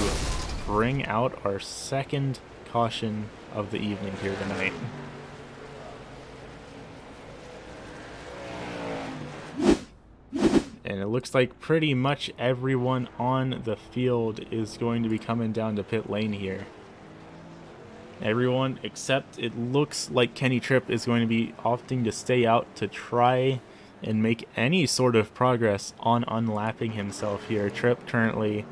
bring out our second caution of the evening here tonight. And it looks like pretty much everyone on the field is going to be coming down to pit lane here. Everyone except it looks like Kenny Tripp is going to be opting to stay out to try and make any sort of progress on unlapping himself here. Tripp currently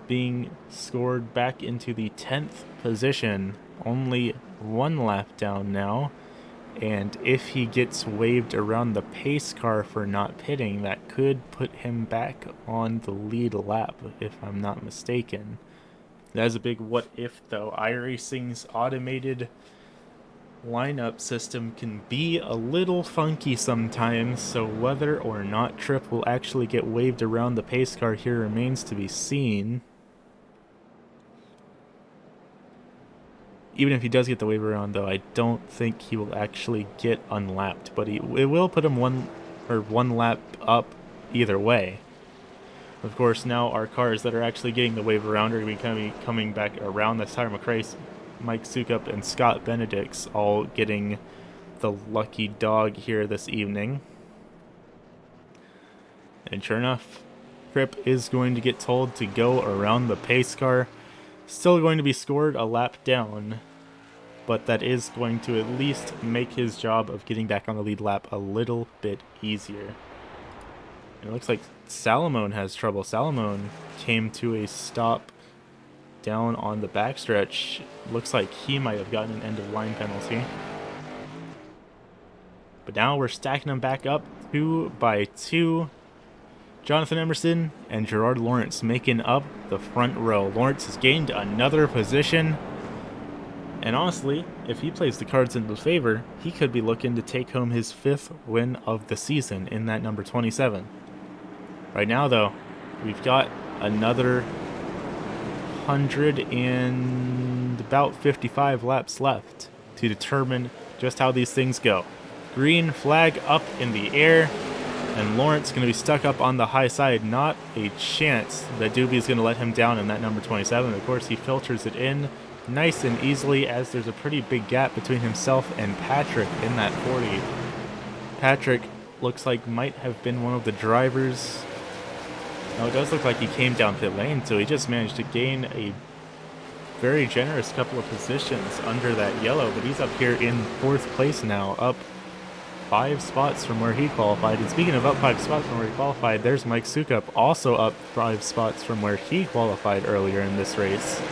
being scored back into the 10th position, only 1 lap down now. And if he gets waved around the pace car for not pitting, that could put him back on the lead lap, if I'm not mistaken. That is a big what if, though. iRacing's automated lineup system can be a little funky sometimes, so whether or not Tripp will actually get waved around the pace car here remains to be seen. Even if he does get the wave around, though, I don't think he will actually get unlapped. But it will put him one lap up either way. Of course, now our cars that are actually getting the wave around are going to be coming back around. That's Tyler McRae, Mike Sukup, and Scott Benedict's all getting the lucky dog here this evening. And sure enough, Tripp is going to get told to go around the pace car. Still going to be scored a lap down, but that is going to at least make his job of getting back on the lead lap a little bit easier. And it looks like Salamone has trouble. Salamone came to a stop down on the backstretch. Looks like he might have gotten an end of line penalty. But now we're stacking them back up 2 by 2. Jonathan Emerson and Gerard Lawrence making up the front row. Lawrence has gained another position. And honestly, if he plays the cards in his favor, he could be looking to take home his 5th win of the season in that number 27. Right now, though, we've got another 100 and about 55 laps left to determine just how these things go. Green flag up in the air, and Lawrence going to be stuck up on the high side. Not a chance that Doobie is going to let him down in that number 27. Of course, he filters it in nice and easily, as there's a pretty big gap between himself and Patrick in that 40. Patrick looks like might have been one of the drivers. Now, it does look like he came down pit lane, so he just managed to gain a very generous couple of positions under that yellow, but he's up here in 4th place now, up 5 spots from where he qualified. And speaking of up 5 spots from where he qualified, there's Mike Sukup, also up 5 spots from where he qualified earlier in this race.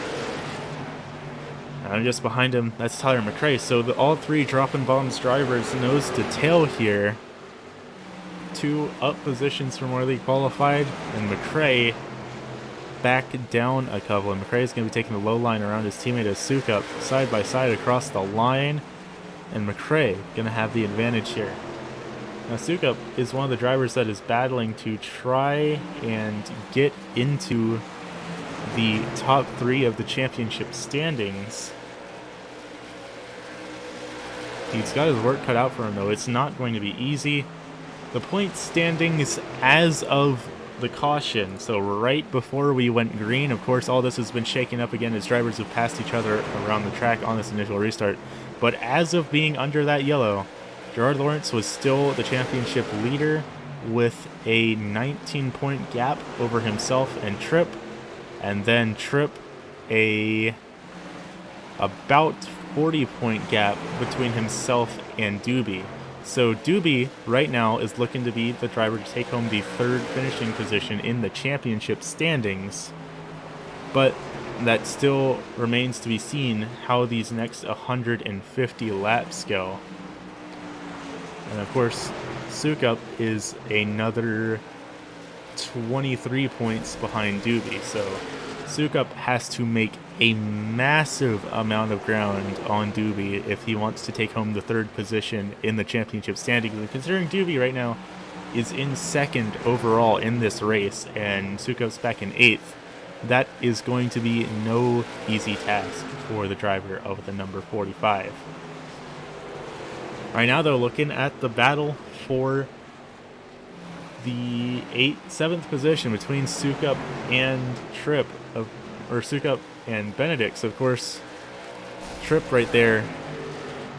And just behind him, that's Tyler McRae. So all 3 dropping bombs drivers nose to tail here. 2 up positions from where they qualified, and McRae back down a couple. And McRae is going to be taking the low line around his teammate as Sukup side by side across the line. And McRae going to have the advantage here. Now, Sukup is one of the drivers that is battling to try and get into the top 3 of the championship standings. He's got his work cut out for him, though. It's not going to be easy. The point standings as of the caution, so right before we went green, of course all this has been shaken up again as drivers have passed each other around the track on this initial restart. But as of being under that yellow, Gerard Lawrence was still the championship leader with a 19-point gap over himself and Tripp, and then Tripp about 40-point gap between himself and Doobie. So Doobie right now is looking to be the driver to take home the 3rd finishing position in the championship standings, but that still remains to be seen how these next 150 laps go. And of course, Sukup is another 23 points behind Doobie, so Sukup has to make a massive amount of ground on Doobie if he wants to take home the 3rd position in the championship standings. And considering Doobie right now is in 2nd overall in this race and Sukup's back in 8th, that is going to be no easy task for the driver of the number 45. Right now, though, looking at the battle for the 7th position between Sukup and Tripp, or Sukup and Benedict's. Of course, Tripp right there,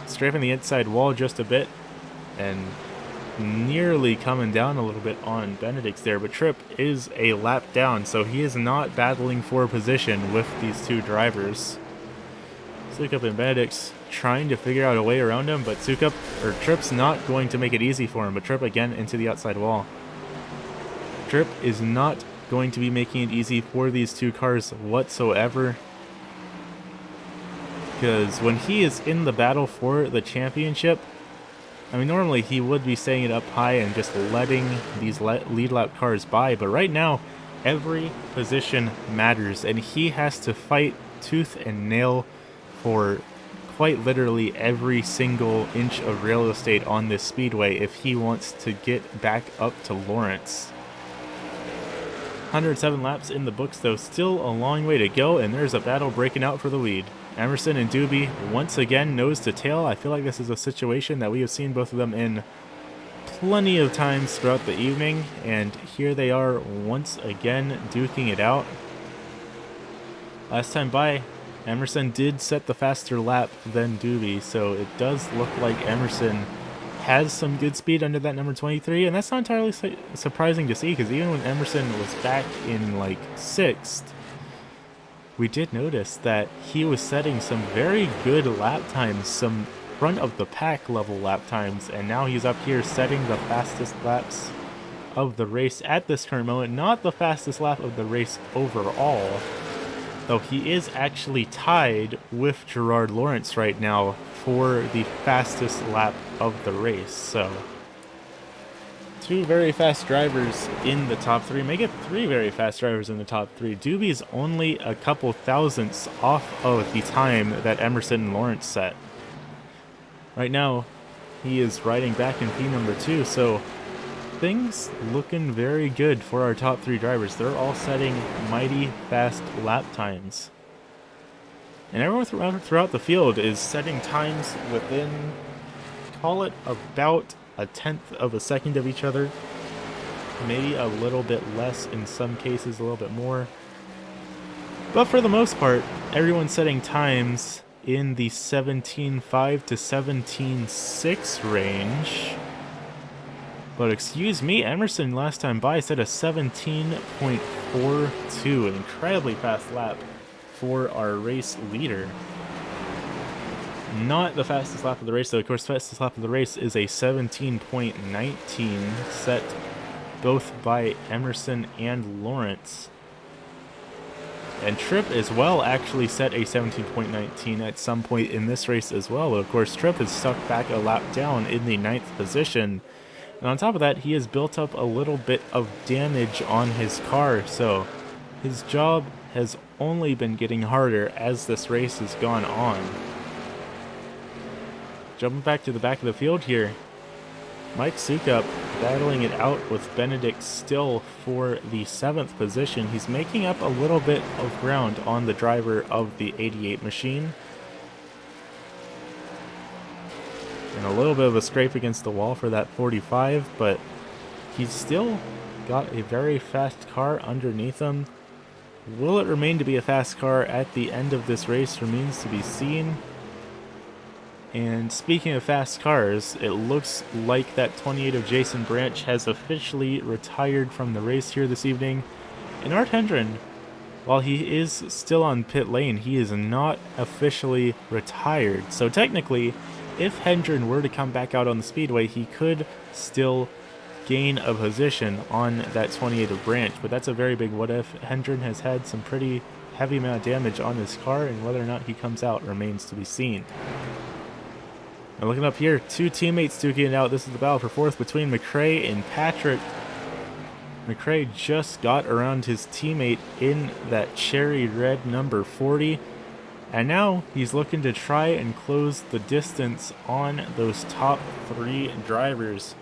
strafing the inside wall just a bit, and nearly coming down a little bit on Benedict's there, but Tripp is a lap down, so he is not battling for position with these 2 drivers. Sukup and Benedict's trying to figure out a way around him, but Tripp's not going to make it easy for him, but Tripp again into the outside wall. Tripp is not going to be making it easy for these 2 cars whatsoever, because when he is in the battle for the championship, I mean, normally he would be staying it up high and just letting these lead lap cars by, but right now every position matters, and he has to fight tooth and nail for quite literally every single inch of real estate on this speedway if he wants to get back up to Lawrence. 107 laps in the books, though, still a long way to go, and there's a battle breaking out for the lead. Emerson and Doobie once again nose to tail. I feel like this is a situation that we have seen both of them in plenty of times throughout the evening, and here they are once again duking it out. Last time by, Emerson did set the faster lap than Doobie, so it does look like Emerson has some good speed under that number 23, and that's not entirely surprising to see, because even when Emerson was back in like 6th, we did notice that he was setting some very good lap times, some front of the pack level lap times, and now he's up here setting the fastest laps of the race at this current moment. Not the fastest lap of the race overall, though he is actually tied with Gerard Lawrence right now for the fastest lap of the race. So two very fast drivers in the top 3. Make it 3 very fast drivers in the top 3. Doobie's only a couple thousandths off of the time that Emerson and Lawrence set. Right now, he is riding back in P number 2, so things looking very good for our top 3 drivers. They're all setting mighty fast lap times. And everyone throughout the field is setting times within, call it about a 1/10 of a second of each other. Maybe a little bit less in some cases, a little bit more. But for the most part, everyone's setting times in the 17.5 to 17.6 range. But excuse me, Emerson last time by set a 17.42, an incredibly fast lap for our race leader. Not the fastest lap of the race, though. Of course, the fastest lap of the race is a 17.19 set both by Emerson and Lawrence. And Tripp as well actually set a 17.19 at some point in this race as well. But of course, Tripp is stuck back a lap down in the 9th position. And on top of that, he has built up a little bit of damage on his car. So his job has only been getting harder as this race has gone on. Jumping back to the back of the field here, Mike Sukup battling it out with Benedict still for the 7th position. He's making up a little bit of ground on the driver of the 88 machine. And a little bit of a scrape against the wall for that 45, but he's still got a very fast car underneath him. Will it remain to be a fast car at the end of this race remains to be seen. And speaking of fast cars, it looks like that 28 of Jason Branch has officially retired from the race here this evening. And Art Hendren, while he is still on pit lane, he is not officially retired. So technically, if Hendren were to come back out on the speedway, he could still gain a position on that 28 of Branch. But that's a very big what if. Hendren has had some pretty heavy amount of damage on his car, and whether or not he comes out remains to be seen. Now looking up here, 2 teammates duking it out. This is the battle for 4th between McRae and Patrick. McRae just got around his teammate in that cherry red number 40. And now he's looking to try and close the distance on those top 3 drivers.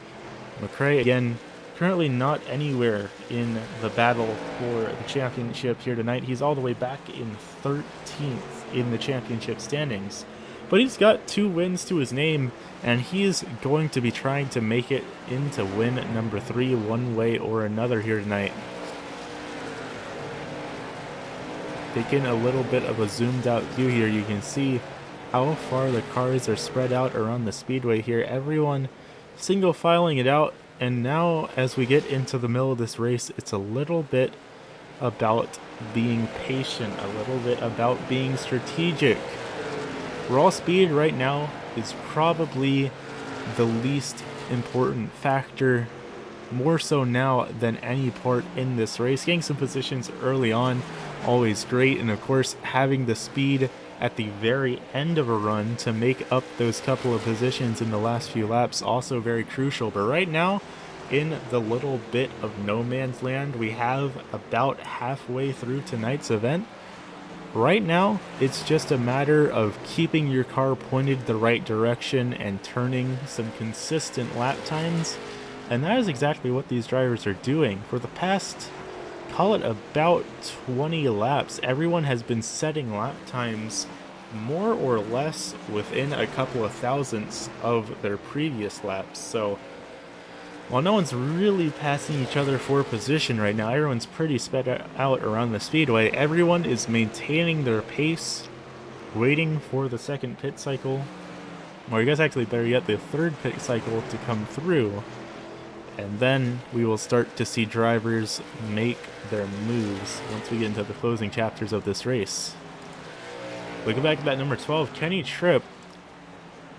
McRae, again, currently not anywhere in the battle for the championship here tonight. He's all the way back in 13th in the championship standings. But he's got 2 wins to his name, and he's going to be trying to make it into win number 3 one way or another here tonight. Taking a little bit of a zoomed out view here, you can see how far the cars are spread out around the speedway here. Everyone single filing it out, and now as we get into the middle of this race, it's a little bit about being patient, a little bit about being strategic. Raw speed right now is probably the least important factor, more so now than any part in this race. Getting some positions early on, always great, and of course having the speed at the very end of a run to make up those couple of positions in the last few laps, also very crucial. But right now, in the little bit of no man's land we have about halfway through tonight's event, right now it's just a matter of keeping your car pointed the right direction and turning some consistent lap times, and that is exactly what these drivers are doing. For the past, call it about 20 laps, everyone has been setting lap times more or less within a couple of thousandths of their previous laps. So while no one's really passing each other for position right now, everyone's pretty spread out around the speedway. Everyone is maintaining their pace, waiting for the second pit cycle, or I guess actually better yet, the third pit cycle to come through. And then we will start to see drivers make their moves once we get into the closing chapters of this race. Looking back at that number 12, Kenny Tripp,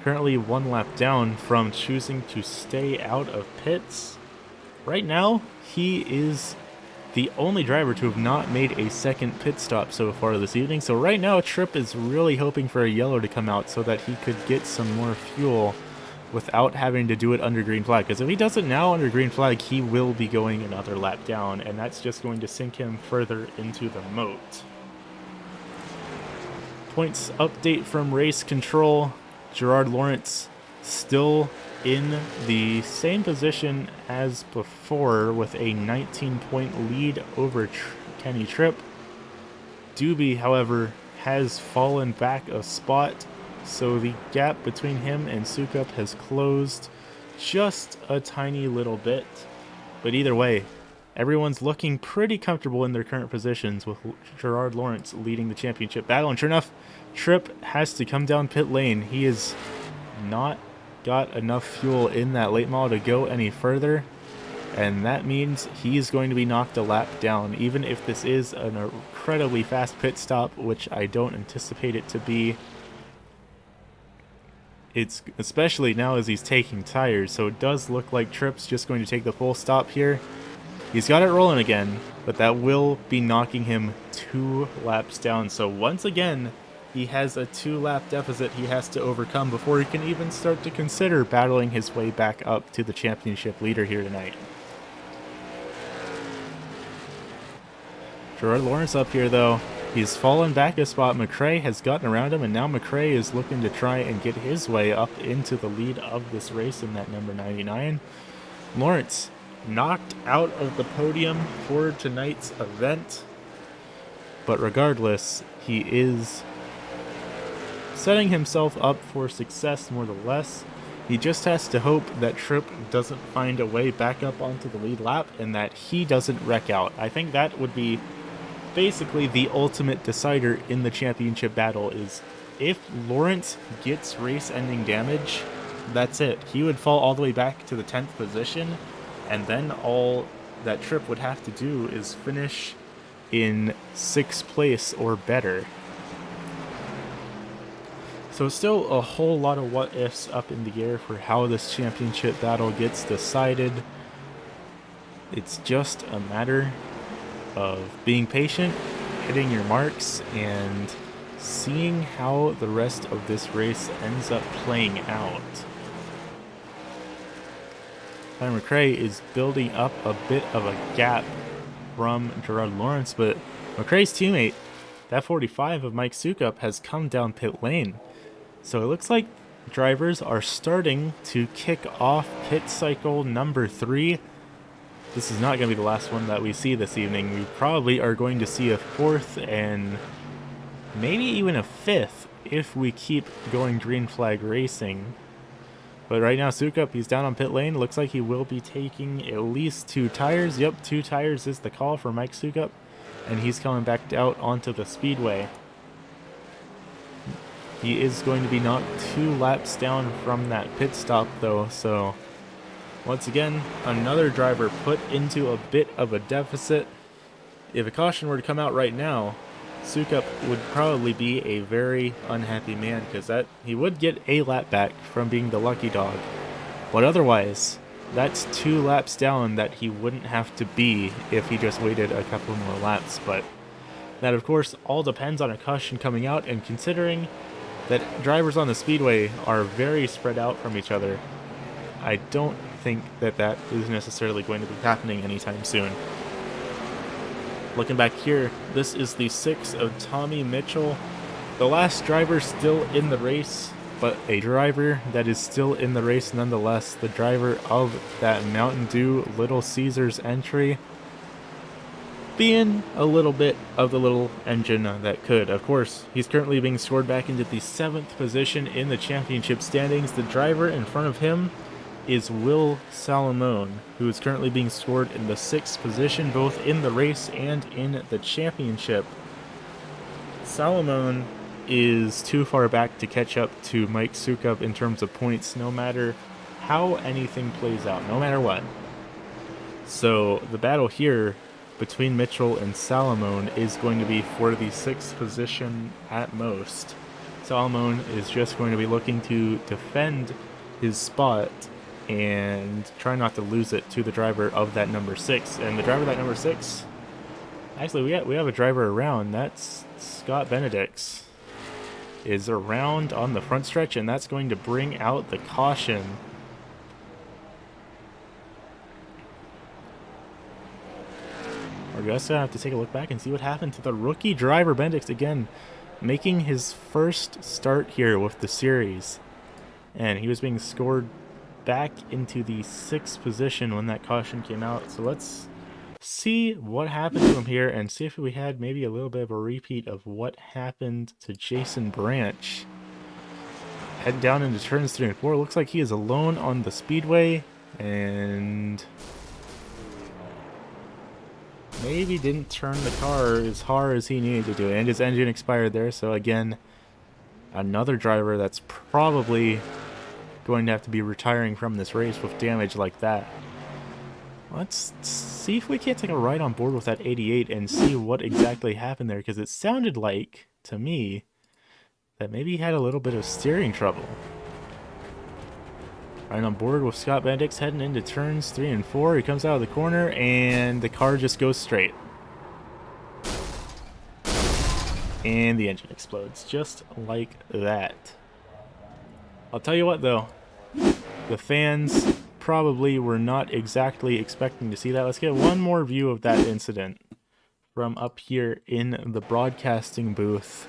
currently one lap down from choosing to stay out of pits. Right now, he is the only driver to have not made a second pit stop so far this evening. So right now, Tripp is really hoping for a yellow to come out so that he could get some more fuel without having to do it under green flag. Because if he does it now under green flag, he will be going another lap down, and that's just going to sink him further into the moat. Points update from race control. Gerard Lawrence still in the same position as before with a 19-point lead over Kenny Tripp. Doobie, however, has fallen back a spot, so the gap between him and Sukup has closed just a tiny little bit. But either way, everyone's looking pretty comfortable in their current positions with Gerard Lawrence leading the championship battle. And sure enough, Tripp has to come down pit lane. He has not got enough fuel in that late model to go any further, and that means he's going to be knocked a lap down. Even if this is an incredibly fast pit stop, which I don't anticipate it to be, it's especially now as he's taking tires, so it does look like Tripp's just going to take the full stop here. He's got it rolling again, but that will be knocking him 2 laps down. So once again, he has a 2-lap deficit he has to overcome before he can even start to consider battling his way back up to the championship leader here tonight. Gerard Lawrence up here, though. He's fallen back a spot. McRae has gotten around him, and now McRae is looking to try and get his way up into the lead of this race in that number 99. Lawrence knocked out of the podium for tonight's event, but regardless, he is setting himself up for success more or less. He just has to hope that Tripp doesn't find a way back up onto the lead lap and that he doesn't wreck out. I think that would be basically the ultimate decider in the championship battle. Is if Lawrence gets race-ending damage, that's it. He would fall all the way back to the 10th position, and then all that Tripp would have to do is finish in 6th place or better. So still a whole lot of what-ifs up in the air for how this championship battle gets decided. It's just a matter of being patient, hitting your marks, and seeing how the rest of this race ends up playing out. Tyler McRae is building up a bit of a gap from Gerard Lawrence, but McRae's teammate, that 45 of Mike Sukup, has come down pit lane. So it looks like drivers are starting to kick off pit cycle number 3. This is not going to be the last one that we see this evening. We probably are going to see a 4th and maybe even a 5th if we keep going green flag racing. But right now, Sukup, he's down on pit lane. Looks like he will be taking at least 2 tires. Yep, 2 tires is the call for Mike Sukup, and he's coming back out onto the speedway. He is going to be knocked 2 laps down from that pit stop, though, so once again, another driver put into a bit of a deficit. If a caution were to come out right now, Sukup would probably be a very unhappy man, because that he would get a lap back from being the lucky dog. But otherwise, that's 2 laps down that he wouldn't have to be if he just waited a couple more laps. But that, of course, all depends on a caution coming out, and considering that drivers on the speedway are very spread out from each other, I don't think that that is necessarily going to be happening anytime soon. Looking back here, this is the 6 of Tommy Mitchell, the last driver still in the race, but a driver that is still in the race nonetheless, the driver of that Mountain Dew Little Caesars entry. being a little bit of the little engine that could. Of course, he's currently being scored back into the 7th position in the championship standings. The driver in front of him is Will Salomone, who is currently being scored in the 6th position, both in the race and in the championship. Salomone is too far back to catch up to Mike Sukup in terms of points, no matter how anything plays out, no matter what. So the battle here between Mitchell and Salomone is going to be for the 6th position at most. Salomone is just going to be looking to defend his spot and try not to lose it to the driver of that number 6. And the driver of that number 6, actually we have a driver around. That's Scott Benedicts is around on the front stretch, and that's going to bring out the caution. We're just going to have to take a look back and see what happened to the rookie driver. Benedicts again making his first start here with the series, and he was being scored back into the 6th position when that caution came out. So let's see what happened to him here and see if we had maybe a little bit of a repeat of what happened to Jason Branch. Heading down into turns 3 and 4. Looks like he is alone on the speedway and maybe didn't turn the car as hard as he needed to do, and his engine expired there. So again, another driver that's probably going to have to be retiring from this race with damage like that. Let's see if we can't take a ride on board with that 88 and see what exactly happened there, because it sounded like, to me, that maybe he had a little bit of steering trouble. Right on board with Scott Benedicts heading into turns 3 and 4. He comes out of the corner and the car just goes straight. And the engine explodes just like that. I'll tell you what though, the fans probably were not exactly expecting to see that. Let's get one more view of that incident from up here in the broadcasting booth.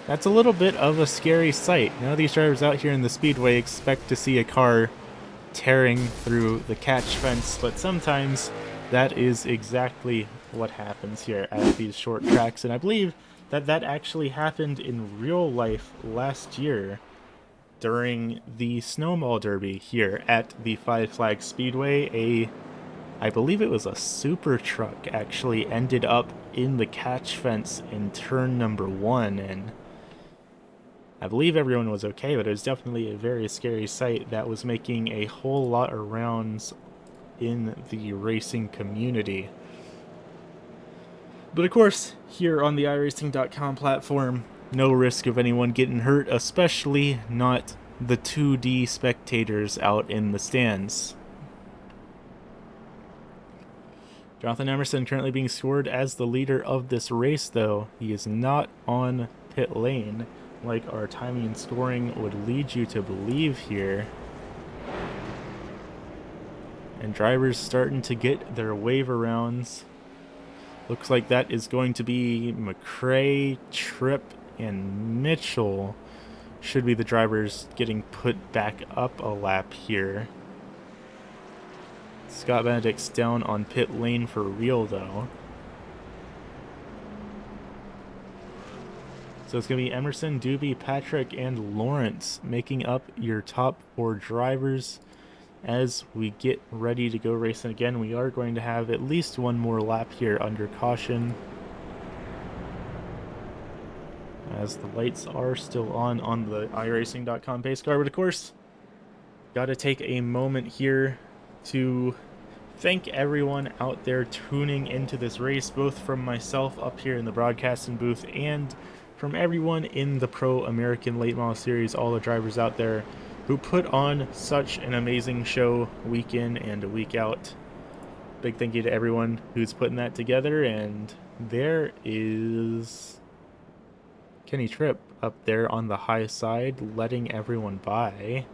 That's a little bit of a scary sight. None of these drivers out here in the speedway expect to see a car tearing through the catch fence, but sometimes that is exactly what happens here at these short tracks. And I believe that actually happened in real life last year during the Snowball Derby here at the Five Flags Speedway. I believe it was a super truck actually ended up in the catch fence in turn number 1, and I believe everyone was okay, but it was definitely a very scary sight that was making a whole lot of rounds in the racing community. But of course, here on the iRacing.com platform, no risk of anyone getting hurt, especially not the 2D spectators out in the stands. Jonathan Emerson currently being scored as the leader of this race, though. He is not on pit lane, like our timing and scoring would lead you to believe here. And drivers starting to get their wave arounds. Looks like that is going to be McRae, Tripp, and Mitchell should be the drivers getting put back up a lap here. Scott Benedict's down on pit lane for real, though. So it's going to be Emerson, Doobie, Patrick, and Lawrence making up your top 4 drivers. As we get ready to go racing again, we are going to have at least one more lap here under caution, as the lights are still on the iRacing.com pace car. But of course, got to take a moment here to thank everyone out there tuning into this race, both from myself up here in the broadcasting booth and from everyone in the Pro American Late Model Series, all the drivers out there who put on such an amazing show week in and week out. Big thank you to everyone who's putting that together. And there is Kenny Tripp up there on the high side, letting everyone by.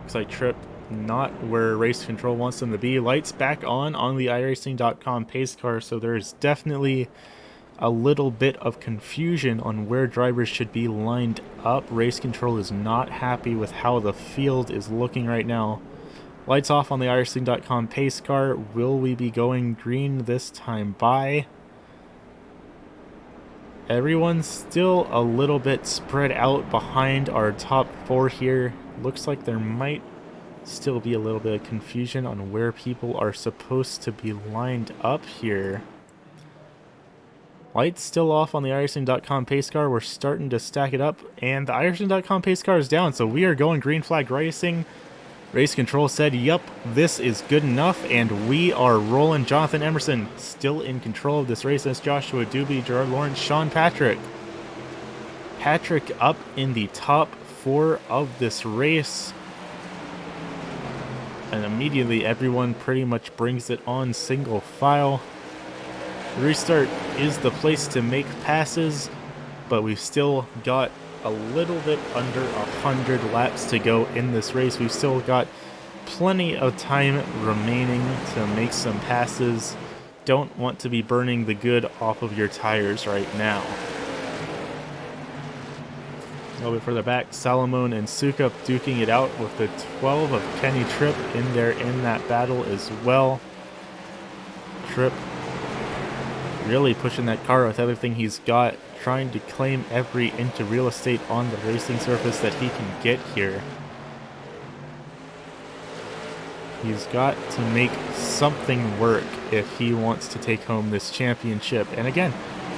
Looks like Tripp not where race control wants them to be. Lights back on the iRacing.com pace car, so there's definitely a little bit of confusion on where drivers should be lined up. Race control is not happy with how the field is looking right now. Lights off on the iRacing.com pace car. Will we be going green this time by? Everyone's still a little bit spread out behind our top 4 here. Looks like there might still be a little bit of confusion on where people are supposed to be lined up here. Lights still off on the iRacing.com pace car. We're starting to stack it up, and the iRacing.com pace car is down, so we are going green flag racing. Race control said, yep, this is good enough, and we are rolling. Jonathan Emerson still in control of this race. That's Joshua Doobie, Gerard Lawrence, Sean Patrick. Patrick up in the top 4 of this race. And immediately everyone pretty much brings it on single file. The restart is the place to make passes, but we've still got a little bit under 100 laps to go in this race. We've still got plenty of time remaining to make some passes. Don't want to be burning the good off of your tires right now. A little bit further back, Salomon and Sukup duking it out with the 12 of Kenny Tripp in there in that battle as well. Tripp really pushing that car with everything he's got, trying to claim every inch of real estate on the racing surface that he can get here. He's got to make something work if he wants to take home this championship. And again,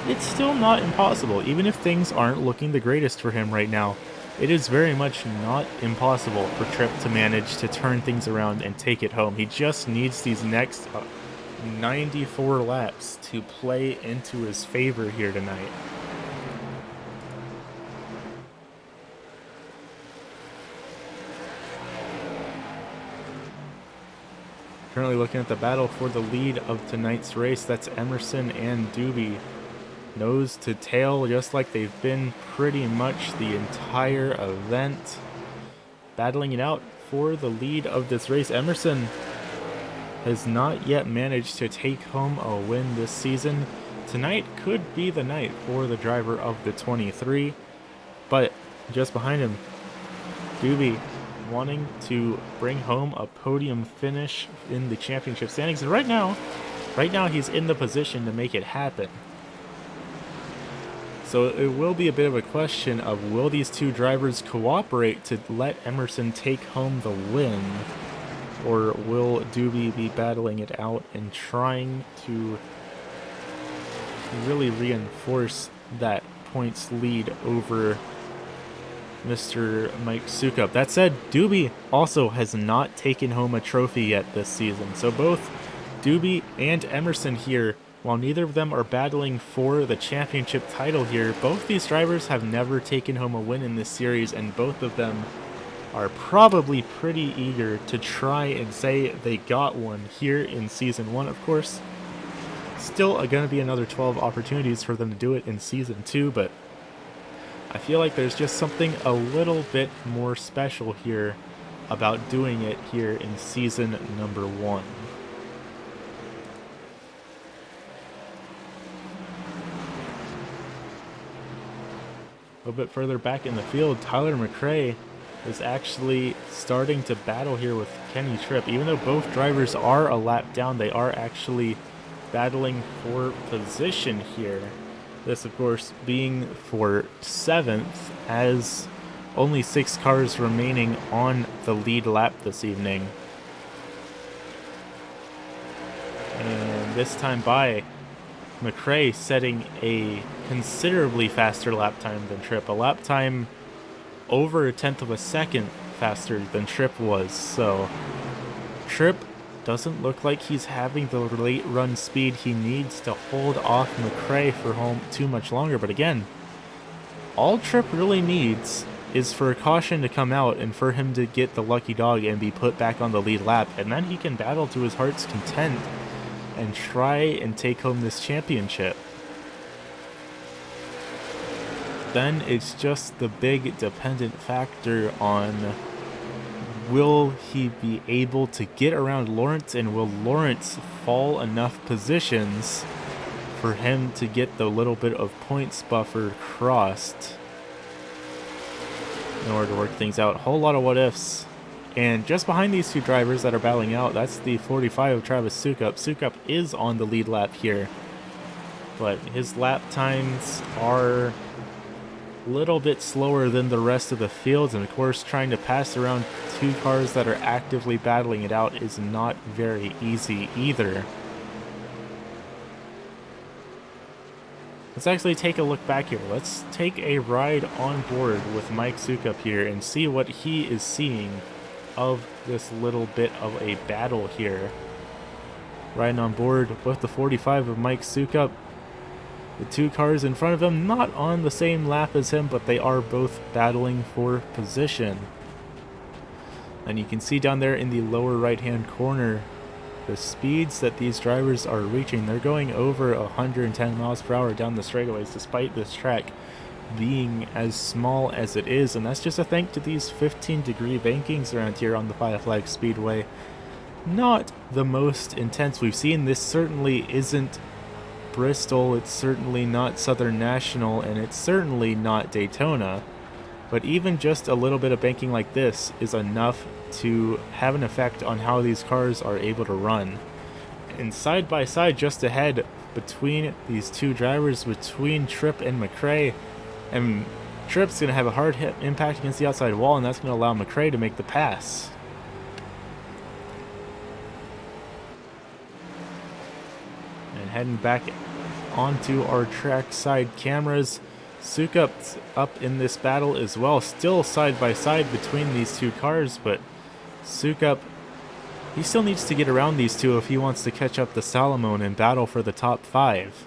it's still not impossible. Even if things aren't looking the greatest for him right now, it is very much not impossible for Tripp to manage to turn things around and take it home. He just needs these next 94 laps to play into his favor here tonight. Currently looking at the battle for the lead of tonight's race. That's Emerson and Doobie. Nose to tail, just like they've been pretty much the entire event. Battling it out for the lead of this race. Emerson has not yet managed to take home a win this season. Tonight could be the night for the driver of the 23, but just behind him, Doobie wanting to bring home a podium finish in the championship standings. And right now he's in the position to make it happen. So it will be a bit of a question of, will these two drivers cooperate to let Emerson take home the win? Or will Doobie be battling it out and trying to really reinforce that points lead over Mr. Mike Sukup? That said, Doobie also has not taken home a trophy yet this season. So both Doobie and Emerson here, while neither of them are battling for the championship title here, both these drivers have never taken home a win in this series, and both of them are probably pretty eager to try and say they got one here in Season 1, of course. Still going to be another 12 opportunities for them to do it in Season 2, but I feel like there's just something a little bit more special here about doing it here in Season number 1. A little bit further back in the field, Tyler McRae is actually starting to battle here with Kenny Tripp. Even though both drivers are a lap down, they are actually battling for position here. This, of course, being for 7th, as only 6 cars remaining on the lead lap this evening. And this time by, McRae setting a considerably faster lap time than Tripp. A lap time over 1/10 of a second faster than Tripp was. So Tripp doesn't look like he's having the late run speed he needs to hold off McRae for home too much longer. But again, all Tripp really needs is for a caution to come out and for him to get the lucky dog and be put back on the lead lap, and then he can battle to his heart's content and try and take home this championship. Then it's just the big dependent factor on, will he be able to get around Lawrence, and will Lawrence fall enough positions for him to get the little bit of points buffer crossed in order to work things out. Whole lot of what ifs, And just behind these two drivers that are battling out, that's the 45 of Travis Sukup. Sukup is on the lead lap here, but his lap times are a little bit slower than the rest of the fields, and of course trying to pass around two cars that are actively battling it out is not very easy either. Let's actually take a look back here. Let's take a ride on board with Mike Sukup here and see what he is seeing of this little bit of a battle here. Riding on board with the 45 of Mike Sukup. The two cars in front of him not on the same lap as him, but they are both battling for position. And you can see down there in the lower right hand corner the speeds that these drivers are reaching. They're going over 110 miles per hour down the straightaways despite this track being as small as it is, and that's just a thanks to these 15-degree bankings around here on the Five Flags Speedway. Not the most intense we've seen. This certainly isn't Bristol, it's certainly not Southern National, and it's certainly not Daytona. But even just a little bit of banking like this is enough to have an effect on how these cars are able to run. And side by side just ahead between these two drivers, between Tripp and McRae, and Tripp's going to have a hard hit impact against the outside wall, and that's going to allow McRae to make the pass. And heading back onto our trackside cameras, Sukup's up in this battle as well, still side by side between these two cars, but Sukup, he still needs to get around these two if he wants to catch up to Salomon and battle for the top 5.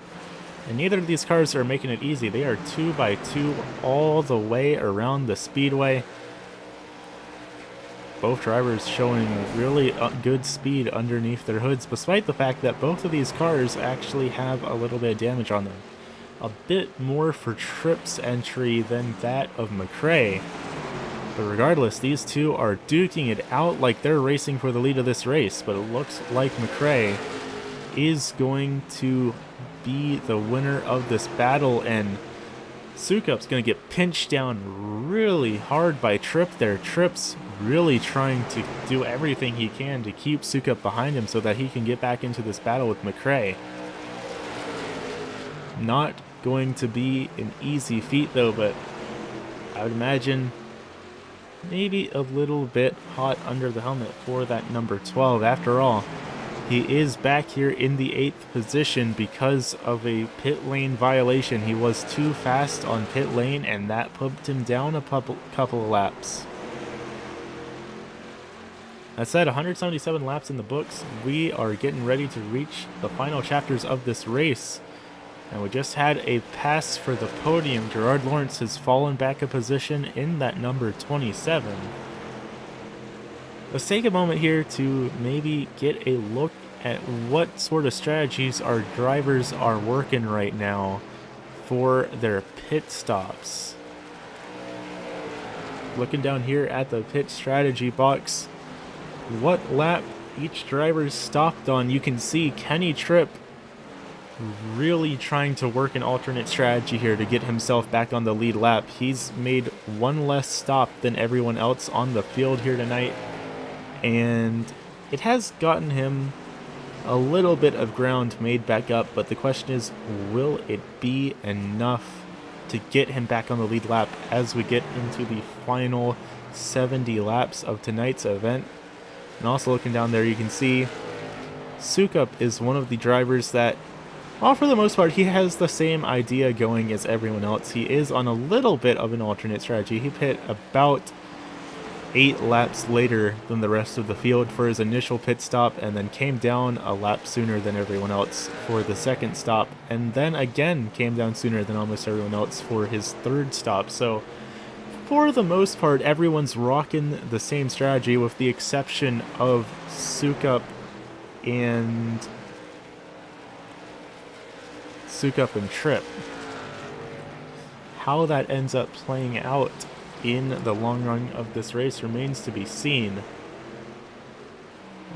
And neither of these cars are making it easy. They are 2 by 2 all the way around the speedway. Both drivers showing really good speed underneath their hoods, despite the fact that both of these cars actually have a little bit of damage on them. A bit more for Tripp's entry than that of McRae. But regardless, these two are duking it out like they're racing for the lead of this race. But it looks like McRae is going to be the winner of this battle, and Sukup's going to get pinched down really hard by Tripp there. Tripp's really trying to do everything he can to keep Sukup behind him so that he can get back into this battle with McRae. Not going to be an easy feat though, but I would imagine maybe a little bit hot under the helmet for that number 12. After all, he is back here in the 8th position because of a pit lane violation. He was too fast on pit lane, and that put him down a couple of laps. That said, 177 laps in the books. We are getting ready to reach the final chapters of this race. And we just had a pass for the podium. Gerard Lawrence has fallen back a position in that number 27. Let's take a moment here to maybe get a look at what sort of strategies our drivers are working right now for their pit stops. Looking down here at the pit strategy box, what lap each driver stopped on, you can see Kenny Tripp really trying to work an alternate strategy here to get himself back on the lead lap. He's made one less stop than everyone else on the field here tonight, and it has gotten him a little bit of ground made back up, but the question is, will it be enough to get him back on the lead lap as we get into the final 70 laps of tonight's event? And also looking down there, you can see Sukup is one of the drivers that, well, for the most part, he has the same idea going as everyone else. He is on a little bit of an alternate strategy. He pit about 8 laps later than the rest of the field for his initial pit stop, and then came down a lap sooner than everyone else for the second stop, and then again came down sooner than almost everyone else for his third stop. So for the most part, everyone's rocking the same strategy with the exception of Sukup and Tripp. How that ends up playing out in the long run of this race remains to be seen.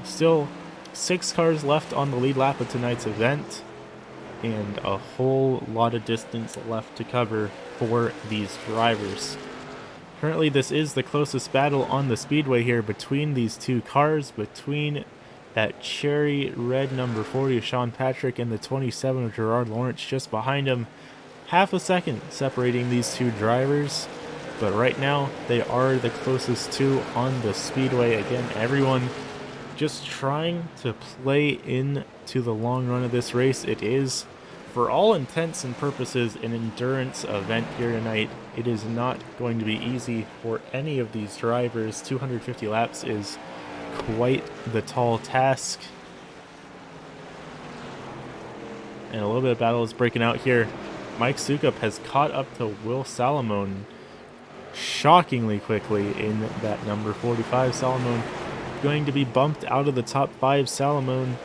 Still 6 cars left on the lead lap of tonight's event, and a whole lot of distance left to cover for these drivers. Currently, this is the closest battle on the speedway here between these two cars, between that cherry red number 40 of Sean Patrick and the 27 of Gerard Lawrence just behind him. Half a second separating these two drivers, but right now they are the closest two on the speedway. Again, everyone just trying to play into the long run of this race. It is, for all intents and purposes, an endurance event here tonight. It is not going to be easy for any of these drivers. 250 laps is quite the tall task. And a little bit of battle is breaking out here. Mike Sukup has caught up to Will Salamone shockingly quickly in that number 45. Salamone going to be bumped out of the top 5. Salamone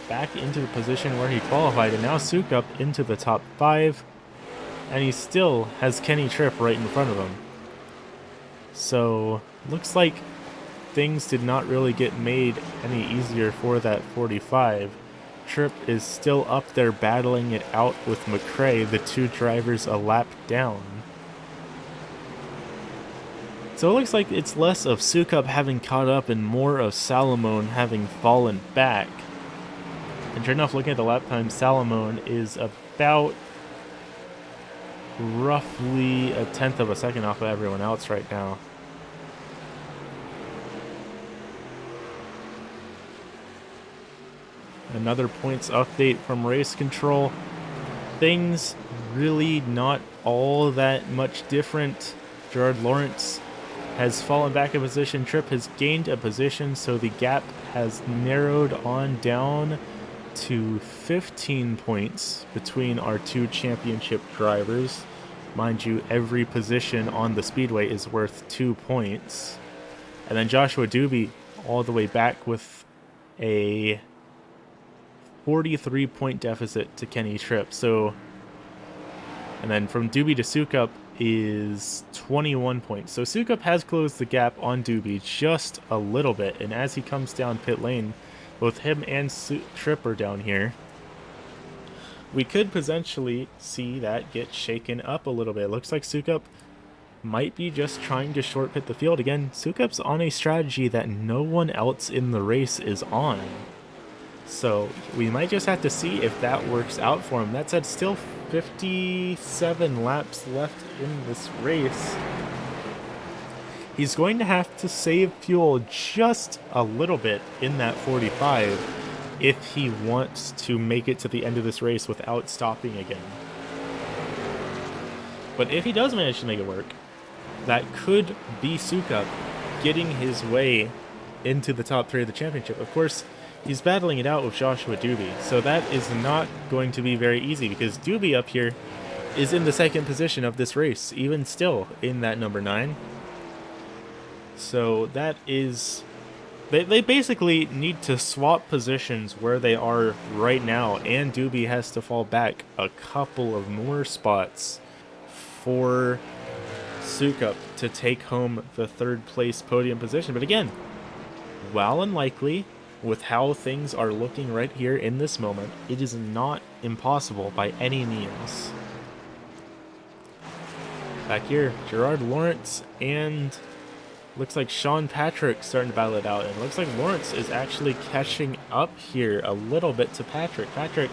back into the position where he qualified, and now Sukup into the top 5, and he still has Kenny Tripp right in front of him. So looks like things did not really get made any easier for that 45. Tripp is still up there battling it out with McRae, the two drivers a lap down. So it looks like it's less of Sukup having caught up and more of Salamone having fallen back. And sure enough, looking at the lap time, Salamone is about roughly a tenth of a second off of everyone else right now. Another points update from race control. Things really not all that much different. Gerard Lawrence has fallen back a position. Tripp has gained a position, so the gap has narrowed on down to 15 points between our two championship drivers. Mind you, every position on the speedway is worth 2 points. And then Joshua Doobie all the way back with a 43-point deficit to Kenny Tripp. So, and then from Doobie to Sukup is 21 points. So Sukup has closed the gap on Doobie just a little bit, and as he comes down pit lane, both him and Tripp are down here. We could potentially see that get shaken up a little bit. It looks like Sukup might be just trying to short pit the field. Again, Sukup's on a strategy that no one else in the race is on. So we might just have to see if that works out for him. That said, still 57 laps left in this race. He's going to have to save fuel just a little bit in that 45 if he wants to make it to the end of this race without stopping again. But if he does manage to make it work, that could be Sukup getting his way into the top 3 of the championship. Of course, he's battling it out with Joshua Doobie, so that is not going to be very easy because Doobie up here is in the second position of this race, even still in that number 9. So that is... They basically need to swap positions where they are right now, and Doobie has to fall back a couple of more spots for Sukup to take home the 3rd place podium position. But again, while unlikely, with how things are looking right here in this moment, it is not impossible by any means. Back here, Gerard Lawrence and looks like Sean Patrick starting to battle it out. And it looks like Lawrence is actually catching up here a little bit to Patrick. Patrick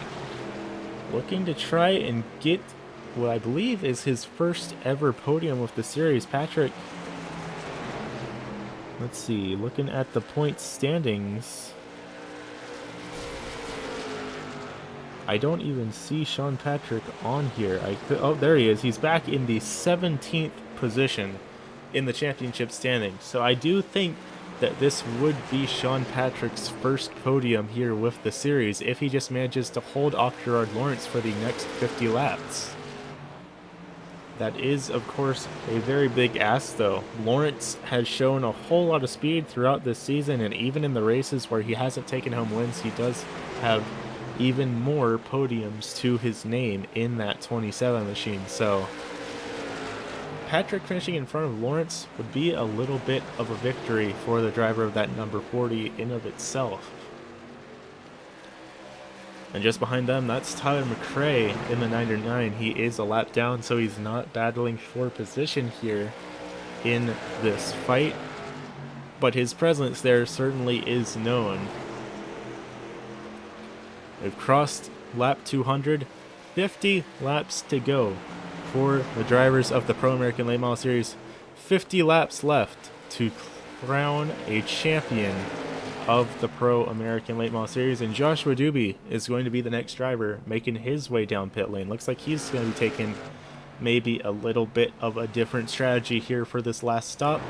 looking to try and get what I believe is his first ever podium with the series. Patrick, let's see, looking at the points standings, I don't even see Sean Patrick on here. Oh, there he is. He's back in the 17th position in the championship standings. So I do think that this would be Sean Patrick's first podium here with the series if he just manages to hold off Gerard Lawrence for the next 50 laps. That is, of course, a very big ask, though. Lawrence has shown a whole lot of speed throughout this season, and even in the races where he hasn't taken home wins, he does have even more podiums to his name in that 27 machine. So Patrick finishing in front of Lawrence would be a little bit of a victory for the driver of that number 40 in of itself. And just behind them, that's Tyler McRae in the 99. He is a lap down, so he's not battling for position here in this fight. But his presence there certainly is known. We've crossed lap 200, 50 laps to go for the drivers of the Pro American Late Model Series. 50 laps left to crown a champion of the Pro American Late Model Series, and Joshua Doobie is going to be the next driver making his way down pit lane. Looks like he's going to be taking maybe a little bit of a different strategy here for this last stop.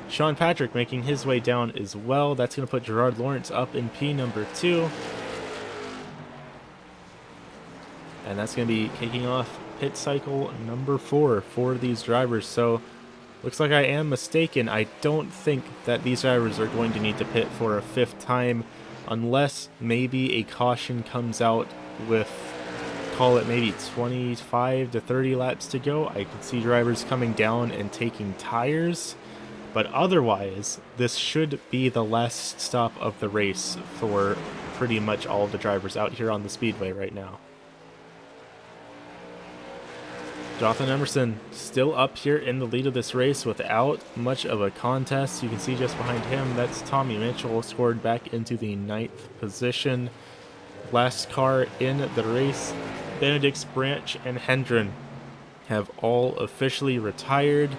Sean Patrick making his way down as well. That's going to put Gerard Lawrence up in P number 2. And that's going to be kicking off pit cycle number 4 for these drivers. So looks like I am mistaken. I don't think that these drivers are going to need to pit for a 5th time unless maybe a caution comes out with, call it maybe 25 to 30 laps to go. I could see drivers coming down and taking tires, but otherwise this should be the last stop of the race for pretty much all of the drivers out here on the speedway right now. Jonathan Emerson still up here in the lead of this race without much of a contest. You can see just behind him, that's Tommy Mitchell, scored back into the 9th position. Last car in the race, Benedict's, Branch, and Hendren have all officially retired.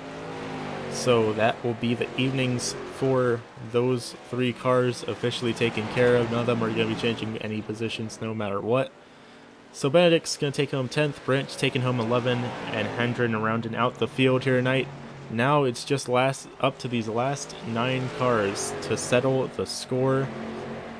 So that will be the evenings for those 3 cars officially taken care of. None of them are going to be changing any positions no matter what. So Benedict's going to take home 10th, Branch taking home 11, and Hendren rounding out the field here tonight. Now it's just up to these last 9 cars to settle the score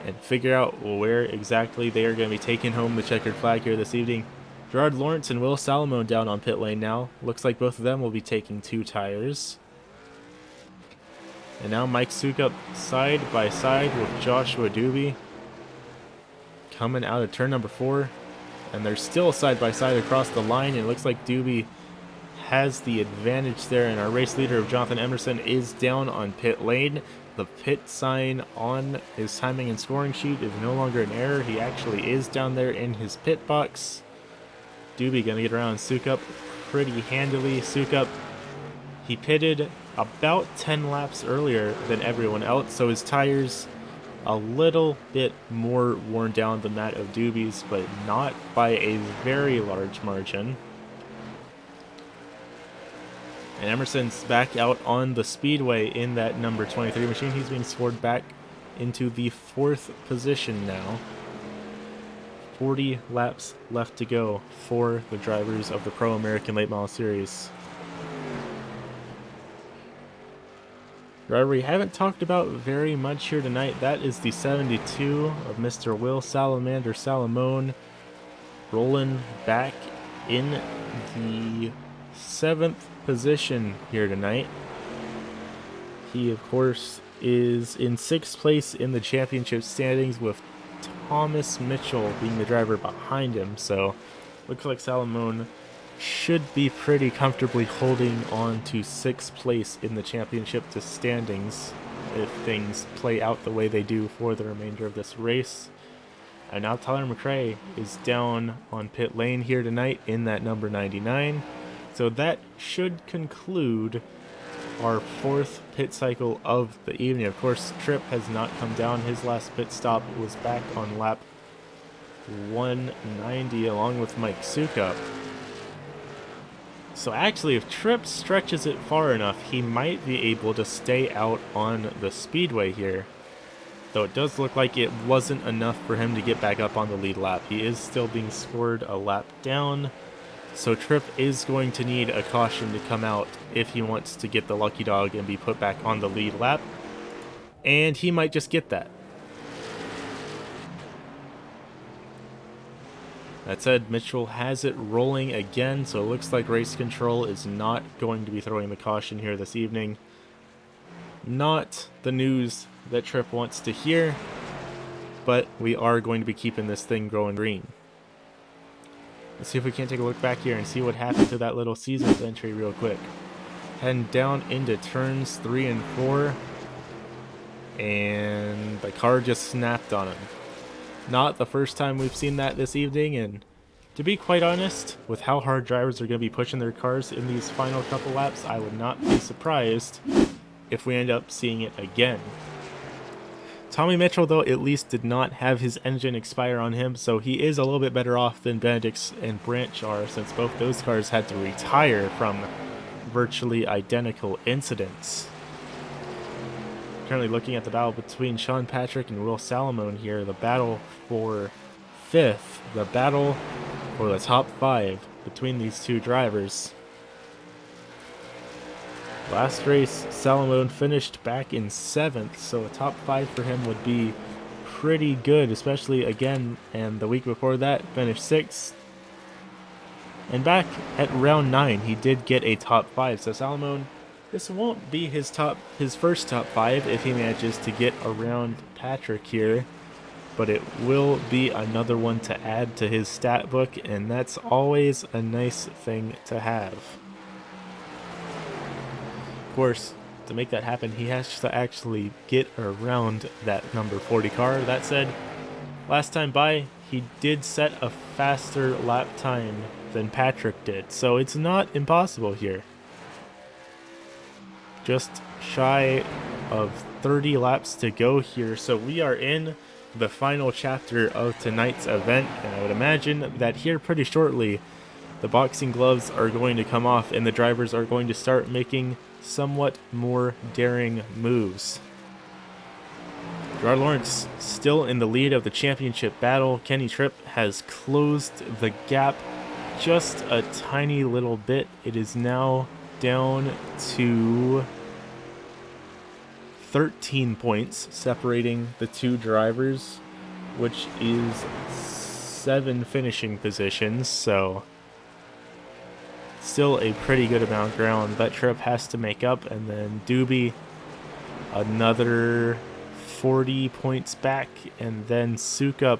and figure out where exactly they are going to be taking home the checkered flag here this evening. Gerard Lawrence and Will Salomone down on pit lane now. Looks like both of them will be taking 2 tires. And now Mike Sukup side by side with Joshua Doobie coming out of turn number 4. And they're still side by side across the line. It looks like Doobie has the advantage there, and our race leader of Jonathan Emerson is down on pit lane. The pit sign on his timing and scoring sheet is no longer an error. He actually is down there in his pit box. Doobie gonna get around Sukup pretty handily. Sukup, he pitted about 10 laps earlier than everyone else, so his tires a little bit more worn down than that of Doobie's, but not by a very large margin. And Emerson's back out on the speedway in that number 23 machine. He's being scored back into the 4th position now. 40 laps left to go for the drivers of the Pro American Late Model Series. Driver we haven't talked about very much here tonight, that is the 72 of Mr. Will Salamander Salomone, rolling back in the 7th position here tonight. He, of course, is in 6th place in the championship standings, with Thomas Mitchell being the driver behind him. So looks like Salomone should be pretty comfortably holding on to 6th place in the championship to standings if things play out the way they do for the remainder of this race. And now Tyler McRae is down on pit lane here tonight in that number 99. So that should conclude our 4th pit cycle of the evening. Of course, Tripp has not come down. His last pit stop was back on lap 190 along with Mike Sukup. So actually, if Tripp stretches it far enough, he might be able to stay out on the speedway here. Though it does look like it wasn't enough for him to get back up on the lead lap. He is still being scored a lap down. So Tripp is going to need a caution to come out if he wants to get the lucky dog and be put back on the lead lap. And he might just get that. That said, Mitchell has it rolling again, so it looks like race control is not going to be throwing the caution here this evening. Not the news that Tripp wants to hear, but we are going to be keeping this thing going green. Let's see if we can't take a look back here and see what happened to that little seasons entry real quick. Heading down into turns 3 and 4, and the car just snapped on him. Not the first time we've seen that this evening, and to be quite honest, with how hard drivers are going to be pushing their cars in these final couple laps, I would not be surprised if we end up seeing it again. Tommy Mitchell, though, at least did not have his engine expire on him, so he is a little bit better off than Benedict's and Branch are, since both those cars had to retire from virtually identical incidents. Currently looking at the battle between Sean Patrick and Will Salamone here, the battle for 5th, the battle for the top 5 between these two drivers. Last race, Salamone finished back in 7th, so a top 5 for him would be pretty good, especially again, and the week before that, finished 6th. And back at round 9, he did get a top 5, so Salamone, this won't be his first top 5 if he manages to get around Patrick here, but it will be another one to add to his stat book, and that's always a nice thing to have. Of course, to make that happen, he has to actually get around that number 40 car. That said, last time by, he did set a faster lap time than Patrick did, so it's not impossible here. Just shy of 30 laps to go here, so we are in the final chapter of tonight's event, and I would imagine that here pretty shortly the boxing gloves are going to come off and the drivers are going to start making somewhat more daring moves. Gerard Lawrence still in the lead of the championship battle. Kenny Tripp has closed the gap just a tiny little bit. It is now down to 13 points separating the two drivers, which is 7 finishing positions, so still a pretty good amount of ground that Tripp has to make up. And then Doobie another 40 points back, and then Sukup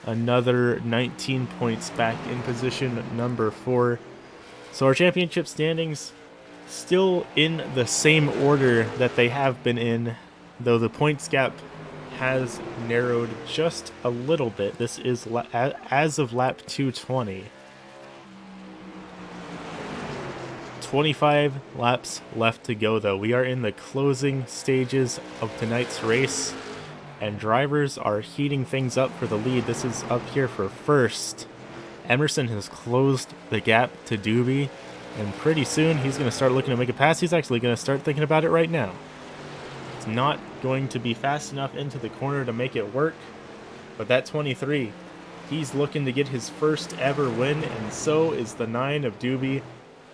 another 19 points back in position number 4. So our championship standings still in the same order that they have been in, though the points gap has narrowed just a little bit. This is as of lap 220. 25 laps left to go, though. We are in the closing stages of tonight's race, and drivers are heating things up for the lead. This is up here for first. Emerson has closed the gap to Doobie, and pretty soon he's going to start looking to make a pass. He's actually going to start thinking about it right now. It's not going to be fast enough into the corner to make it work, but that 23, he's looking to get his first ever win, and so is the 9 of Doobie.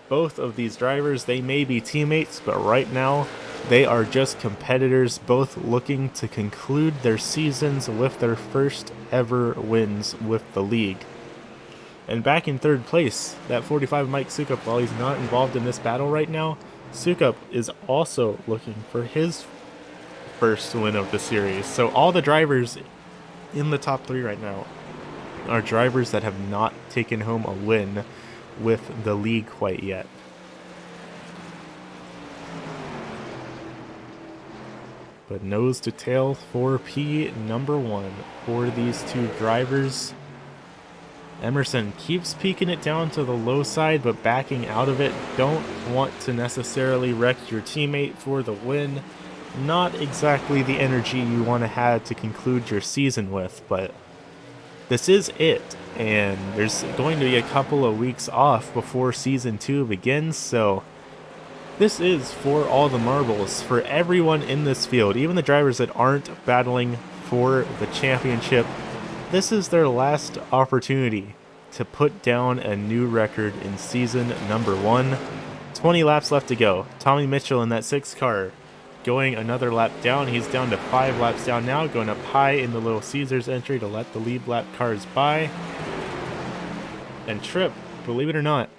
Both of these drivers, they may be teammates, but right now they are just competitors, both looking to conclude their seasons with their first ever wins with the league. And back in 3rd place, that 45 Mike Sukup, while he's not involved in this battle right now, Sukup is also looking for his first win of the series. So all the drivers in the top 3 right now are drivers that have not taken home a win with the league quite yet. But nose to tail for P number 1 for these two drivers. Emerson keeps peeking it down to the low side, but backing out of it. Don't want to necessarily wreck your teammate for the win. Not exactly the energy you want to have to conclude your season with, but this is it. And there's going to be a couple of weeks off before Season 2 begins, so this is for all the marbles, for everyone in this field, even the drivers that aren't battling for the championship. This is their last opportunity to put down a new record in season number 1. 20 laps left to go. Tommy Mitchell in that 6 car going another lap down. He's down to 5 laps down now, going up high in the Little Caesars entry to let the lead lap cars by. And Tripp, believe it or not,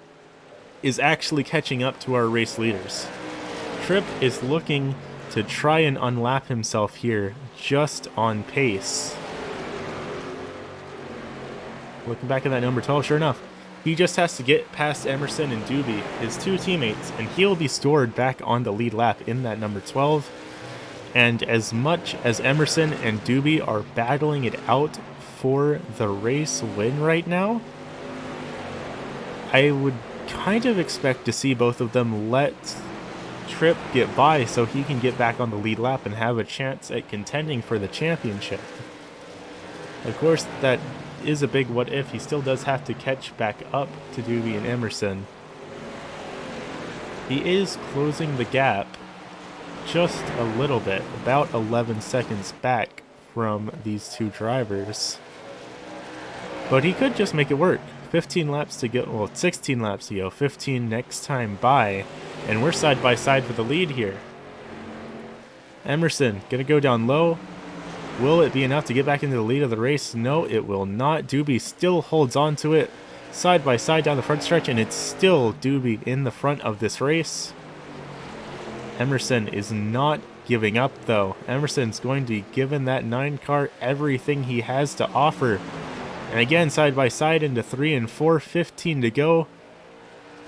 is actually catching up to our race leaders. Tripp is looking to try and unlap himself here, just on pace. Looking back at that number 12, sure enough, he just has to get past Emerson and Doobie, his 2 teammates, and he'll be stored back on the lead lap in that number 12. And as much as Emerson and Doobie are battling it out for the race win right now. I would kind of expect to see both of them let Tripp get by so he can get back on the lead lap and have a chance at contending for the championship. Of course, that is a big what if. He still does have to catch back up to Doobie and Emerson. He is closing the gap just a little bit, about 11 seconds back from these two drivers. But he could just make it work. 15 laps to go, well, 16 laps to go, 15 next time by, and we're side by side for the lead here. Emerson gonna go down low. Will it be enough to get back into the lead of the race? No, it will not. Doobie still holds on to it side by side down the front stretch, and it's still Doobie in the front of this race. Emerson is not giving up, though. Emerson's going to be giving that 9 car everything he has to offer. And again, side by side into 3 and 4, 15 to go.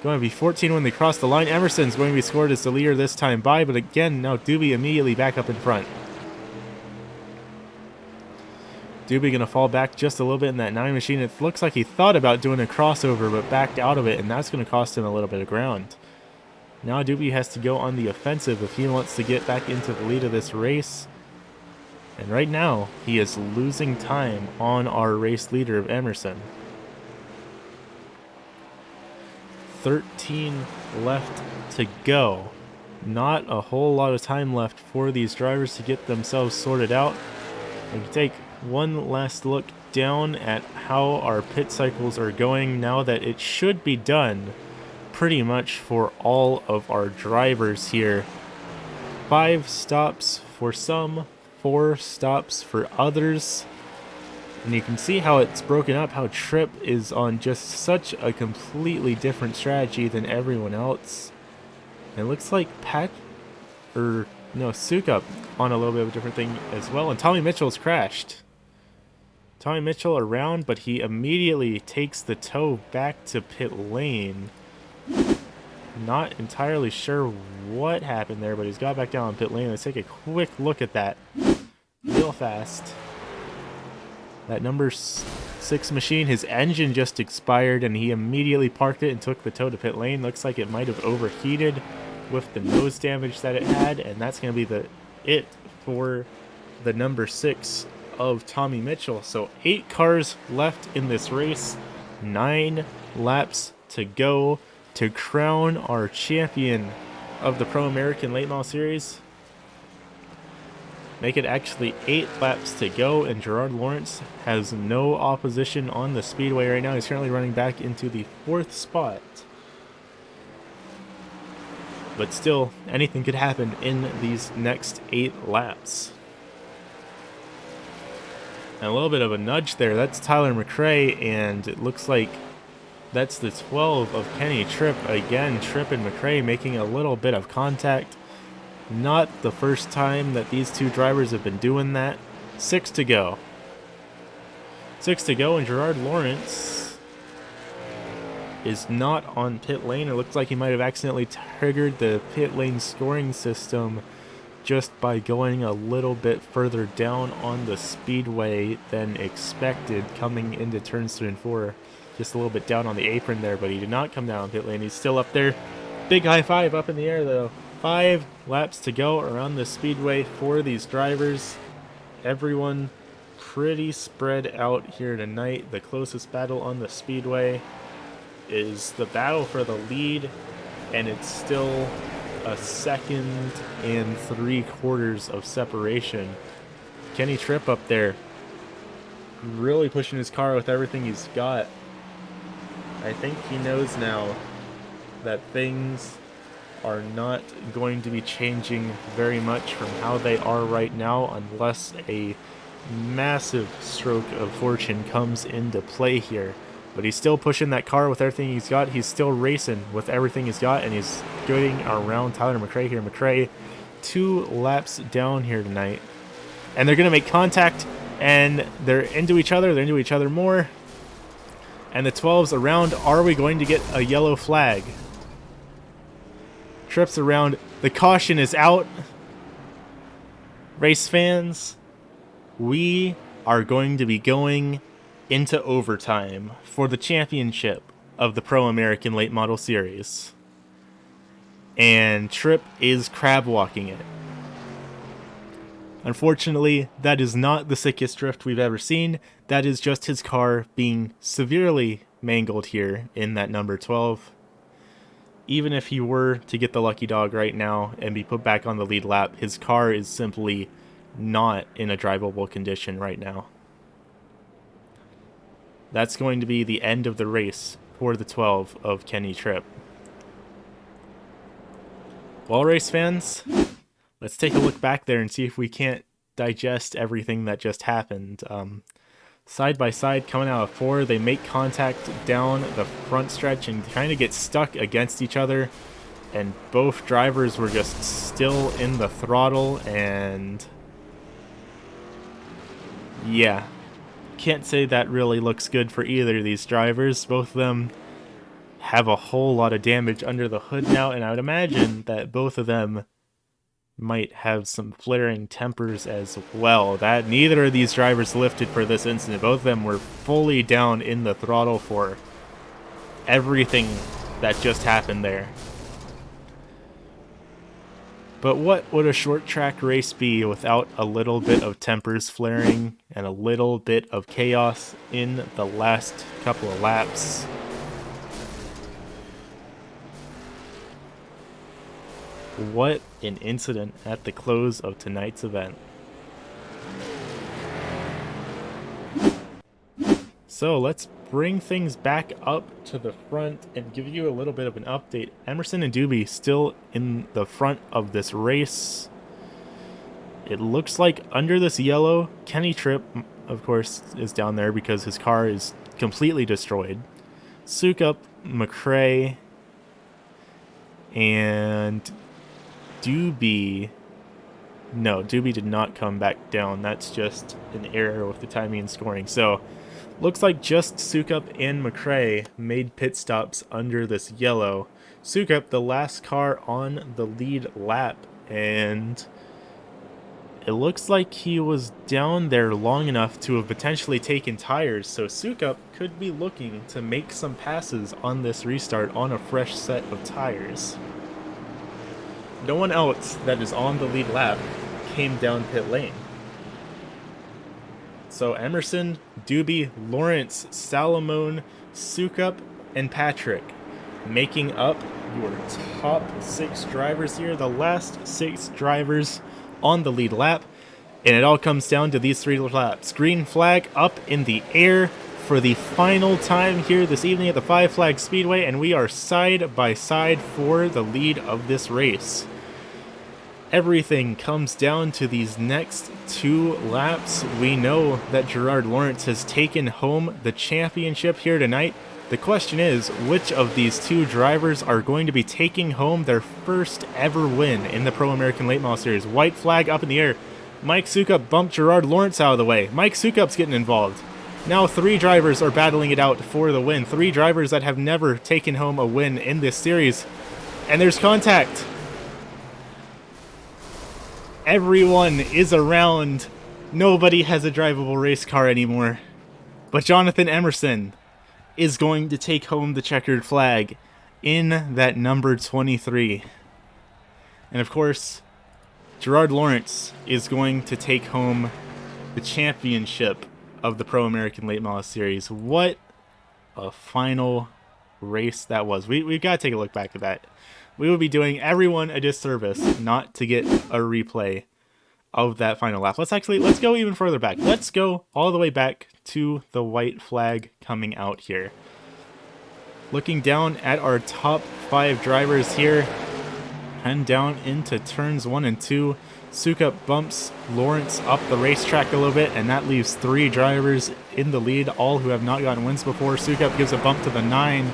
Going to be 14 when they cross the line. Emerson's going to be scored as the leader this time by, but again, now Doobie immediately back up in front. Doobie going to fall back just a little bit in that 9 machine. It looks like he thought about doing a crossover, but backed out of it, and that's going to cost him a little bit of ground. Now Doobie has to go on the offensive if he wants to get back into the lead of this race. And right now, he is losing time on our race leader of Emerson. 13 left to go. Not a whole lot of time left for these drivers to get themselves sorted out. We can take one last look down at how our pit cycles are going now that it should be done pretty much for all of our drivers here. 5 stops for some, 4 stops for others. And you can see how it's broken up, how Tripp is on just such a completely different strategy than everyone else. And it looks like Sukup on a little bit of a different thing as well. And Tommy Mitchell's crashed. Tommy Mitchell around, but he immediately takes the tow back to pit lane. Not entirely sure what happened there, but he's got back down on pit lane. Let's take a quick look at that real fast. That number 6 machine, his engine just expired, and he immediately parked it and took the tow to pit lane. Looks like it might have overheated with the nose damage that it had, and that's going to be it for the number 6 of Tommy Mitchell. So 8 cars left in this race, 9 laps to go to crown our champion of the Pro American Late Model Series. Make it actually 8 laps to go, and Gerard Lawrence has no opposition on the speedway right now. He's currently running back into the 4th spot. But still, anything could happen in these next 8 laps. And a little bit of a nudge there. That's Tyler McRae, and it looks like that's the 12 of Kenny Tripp. Again, Tripp and McRae making a little bit of contact. Not the first time that these two drivers have been doing that. 6 to go. 6 to go, and Gerard Lawrence is not on pit lane. It looks like he might have accidentally triggered the pit lane scoring system just by going a little bit further down on the speedway than expected coming into turns 3 and 4. Just a little bit down on the apron there, but he did not come down on pit lane. He's still up there. Big high five up in the air, though. 5 laps to go around the speedway for these drivers. Everyone pretty spread out here tonight. The closest battle on the speedway is the battle for the lead, and it's still a 2 3/4 of separation. Kenny Tripp up there really pushing his car with everything he's got. I think he knows now that things are not going to be changing very much from how they are right now unless a massive stroke of fortune comes into play here. But he's still pushing that car with everything he's got. He's still racing with everything he's got, and he's getting around Tyler McRae here. McRae 2 laps down here tonight. And they're going to make contact, and they're into each other. They're into each other more. And the 12's around. Are we going to get a yellow flag? Trips around. The caution is out. Race fans, we are going to be going into overtime for the championship of the Pro American Late Model Series. And Tripp is crab walking it. Unfortunately, that is not the sickest drift we've ever seen. That is just his car being severely mangled here in that number 12. Even if he were to get the lucky dog right now and be put back on the lead lap, his car is simply not in a drivable condition right now. That's going to be the end of the race for the 12 of Kenny Tripp. Well, race fans, let's take a look back there and see if we can't digest everything that just happened. Side by side, coming out of 4, they make contact down the front stretch and kind of get stuck against each other. And both drivers were just still in the throttle, and yeah, can't say that really looks good for either of these drivers. Both of them have a whole lot of damage under the hood now, and I would imagine that both of them might have some flaring tempers as well. That neither of these drivers lifted for this incident. Both of them were fully down in the throttle for everything that just happened there. But what would a short track race be without a little bit of tempers flaring and a little bit of chaos in the last couple of laps? What an incident at the close of tonight's event. So let's bring things back up to the front and give you a little bit of an update. Emerson and Doobie still in the front of this race. It looks like under this yellow, Kenny Tripp, of course, is down there because his car is completely destroyed. Sukup, McRae, and Doobie. No, Doobie did not come back down. That's just an error with the timing and scoring. So, looks like just Sukup and McRae made pit stops under this yellow. Sukup, the last car on the lead lap, and it looks like he was down there long enough to have potentially taken tires. So Sukup could be looking to make some passes on this restart on a fresh set of tires. No one else that is on the lead lap came down pit lane. So Emerson, Doobie, Lawrence, Salomon, Sukup, and Patrick making up your top 6 drivers here. The last 6 drivers on the lead lap. And it all comes down to these 3 laps. Green flag up in the air for the final time here this evening at the Five Flags Speedway, and we are side by side for the lead of this race. Everything comes down to these next 2 laps. We know that Gerard Lawrence has taken home the championship here tonight. The question is, which of these 2 drivers are going to be taking home their first ever win in the Pro American Late Model Series? White flag up in the air. Mike Sukup bumped Gerard Lawrence out of the way. Mike Sukup's getting involved. Now 3 drivers are battling it out for the win. 3 drivers that have never taken home a win in this series. And there's contact. Everyone is around. Nobody has a drivable race car anymore. But Jonathan Emerson is going to take home the checkered flag in that number 23. And of course, Gerard Lawrence is going to take home the championship of the Pro American Late Model Series. What a final race that was. We've got to take a look back at that. We would be doing everyone a disservice not to get a replay of that final lap. Let's go even further back. Let's go all the way back to the white flag coming out here. Looking down at our top 5 drivers here, and down into turns 1 and 2. Sukup bumps Lawrence up the racetrack a little bit, and that leaves 3 drivers in the lead, all who have not gotten wins before. Sukup gives a bump to the 9.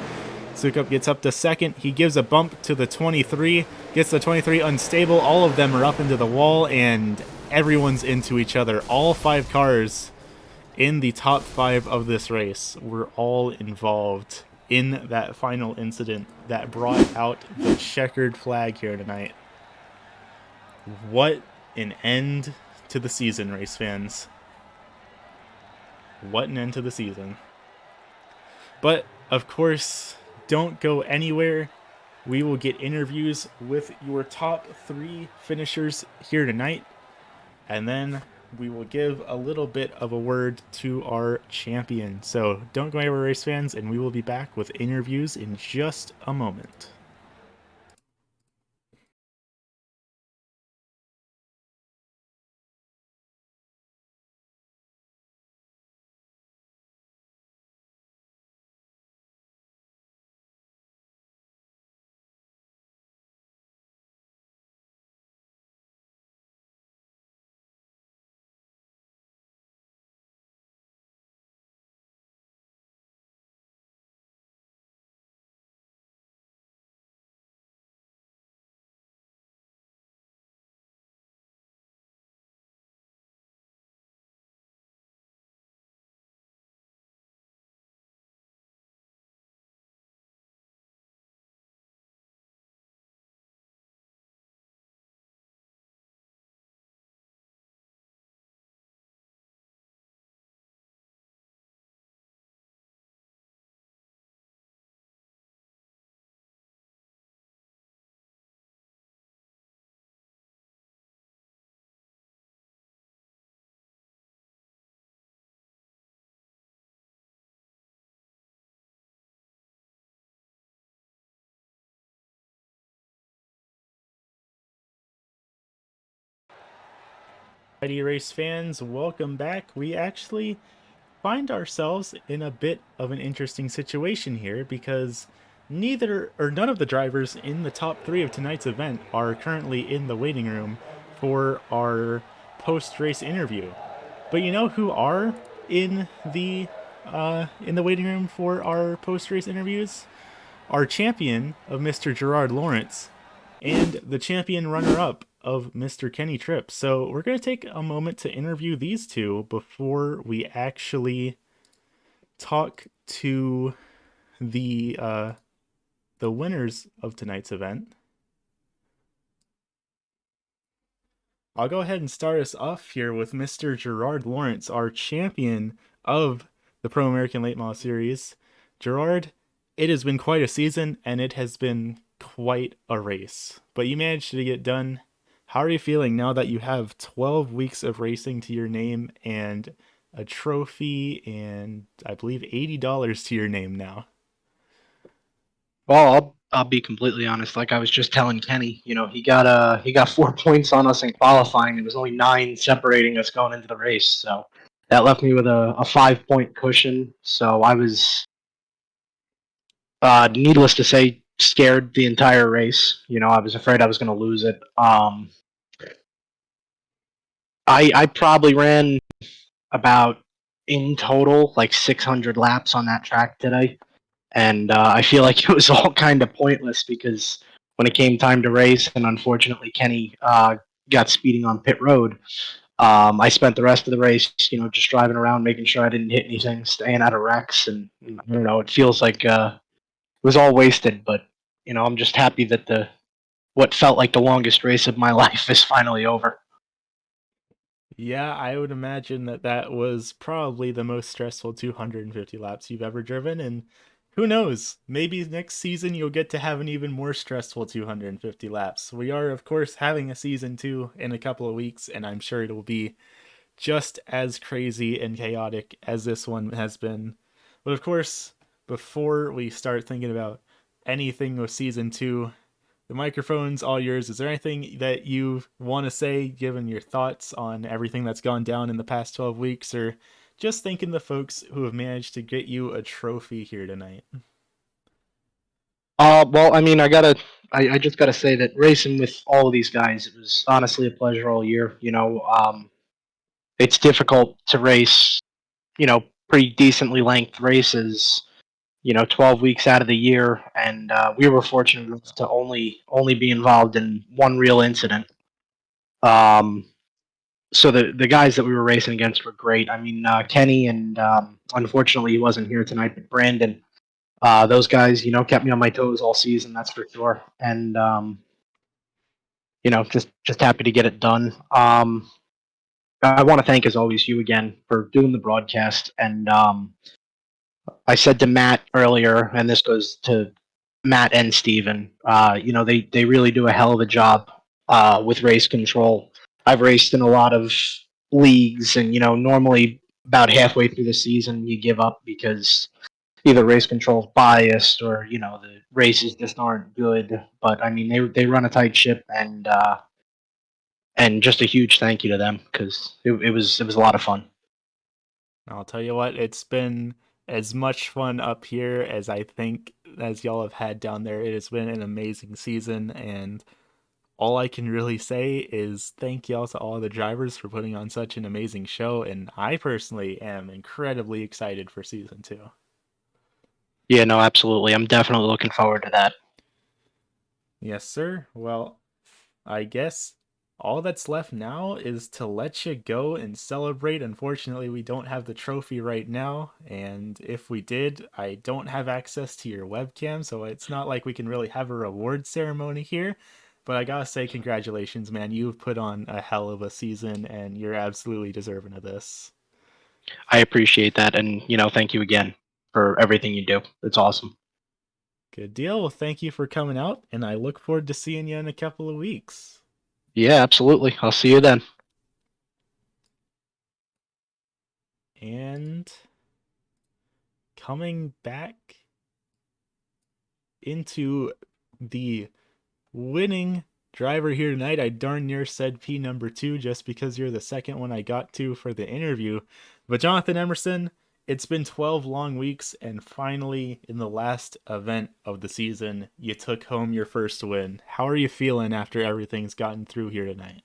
Sukup gets up to 2nd. He gives a bump to the 23. Gets the 23 unstable. All of them are up into the wall, and everyone's into each other. All 5 cars in the top 5 of this race were all involved in that final incident that brought out the checkered flag here tonight. What an end to the season, race fans. What an end to the season. But, of course, don't go anywhere. We will get interviews with your top 3 finishers here tonight, and then we will give a little bit of a word to our champion. So don't go anywhere, race fans, and we will be back with interviews in just a moment. Mighty Race fans, welcome back. We actually find ourselves in a bit of an interesting situation here because neither or none of the drivers in the top 3 of tonight's event are currently in the waiting room for our post-race interview. But you know who are in the waiting room for our post-race interviews? Our champion of Mr. Gerard Lawrence and the champion runner-up of Mr. Kenny Tripp. So we're going to take a moment to interview these two before we actually talk to the winners of tonight's event. I'll go ahead and start us off here with Mr. Gerard Lawrence, our champion of the Pro American Late Model Series. Gerard, it has been quite a season and it has been quite a race, but you managed to get done. How are you feeling now that you have 12 weeks of racing to your name and a trophy and I believe $80 to your name now? Well, I'll be completely honest. Like I was just telling Kenny, he got 4 points on us in qualifying. It was only 9 separating us going into the race, so that left me with a 5 point cushion. So I was, needless to say, scared the entire race. I was afraid I was going to lose it. I probably ran about in total like 600 laps on that track today. And I feel like it was all kind of pointless because when it came time to race, and unfortunately Kenny got speeding on pit road, I spent the rest of the race, just driving around, making sure I didn't hit anything, staying out of wrecks, and I don't know. It feels like it was all wasted, but I'm just happy that the what felt like the longest race of my life is finally over. Yeah, I would imagine that that was probably the most stressful 250 laps you've ever driven. And who knows, maybe next season you'll get to have an even more stressful 250 laps. We are, of course, having a season 2 in a couple of weeks, and I'm sure it will be just as crazy and chaotic as this one has been. But of course, before we start thinking about anything with season 2, the microphone's all yours. Is there anything that you want to say, given your thoughts on everything that's gone down in the past 12 weeks, or just thanking the folks who have managed to get you a trophy here tonight? Well, I mean, I just gotta say that racing with all of these guys, it was honestly a pleasure all year. It's difficult to race, pretty decently length races, 12 weeks out of the year, and we were fortunate enough to only be involved in one real incident. Um, so the guys that we were racing against were great. I mean, Kenny and unfortunately he wasn't here tonight, but Brandon. Those guys, kept me on my toes all season. That's for sure. And just happy to get it done. I want to thank, as always, you again for doing the broadcast. And I said to Matt earlier, and this goes to Matt and Steven, they really do a hell of a job with race control. I've raced in a lot of leagues, and normally about halfway through the season, you give up because either race control's biased or the races just aren't good. But I mean, they run a tight ship, and just a huge thank you to them because it was a lot of fun. I'll tell you what, it's been as much fun up here as I think as y'all have had down there. It has been an amazing season, and all I can really say is thank y'all to all the drivers for putting on such an amazing show, and I personally am incredibly excited for season 2. Yeah, no, absolutely. I'm definitely looking forward to that. Yes, sir. Well, I guess all that's left now is to let you go and celebrate. Unfortunately, we don't have the trophy right now, and if we did, I don't have access to your webcam, so it's not like we can really have a reward ceremony here. But I gotta say, congratulations, man. You've put on a hell of a season, and you're absolutely deserving of this. I appreciate that, and thank you again for everything you do. It's awesome. Good deal. Well, thank you for coming out, and I look forward to seeing you in a couple of weeks. Yeah, absolutely. I'll see you then. And coming back into the winning driver here tonight. I darn near said P number 2 just because you're the second one I got to for the interview. But Jonathan Emerson, it's been 12 long weeks, and finally, in the last event of the season, you took home your first win. How are you feeling after everything's gotten through here tonight?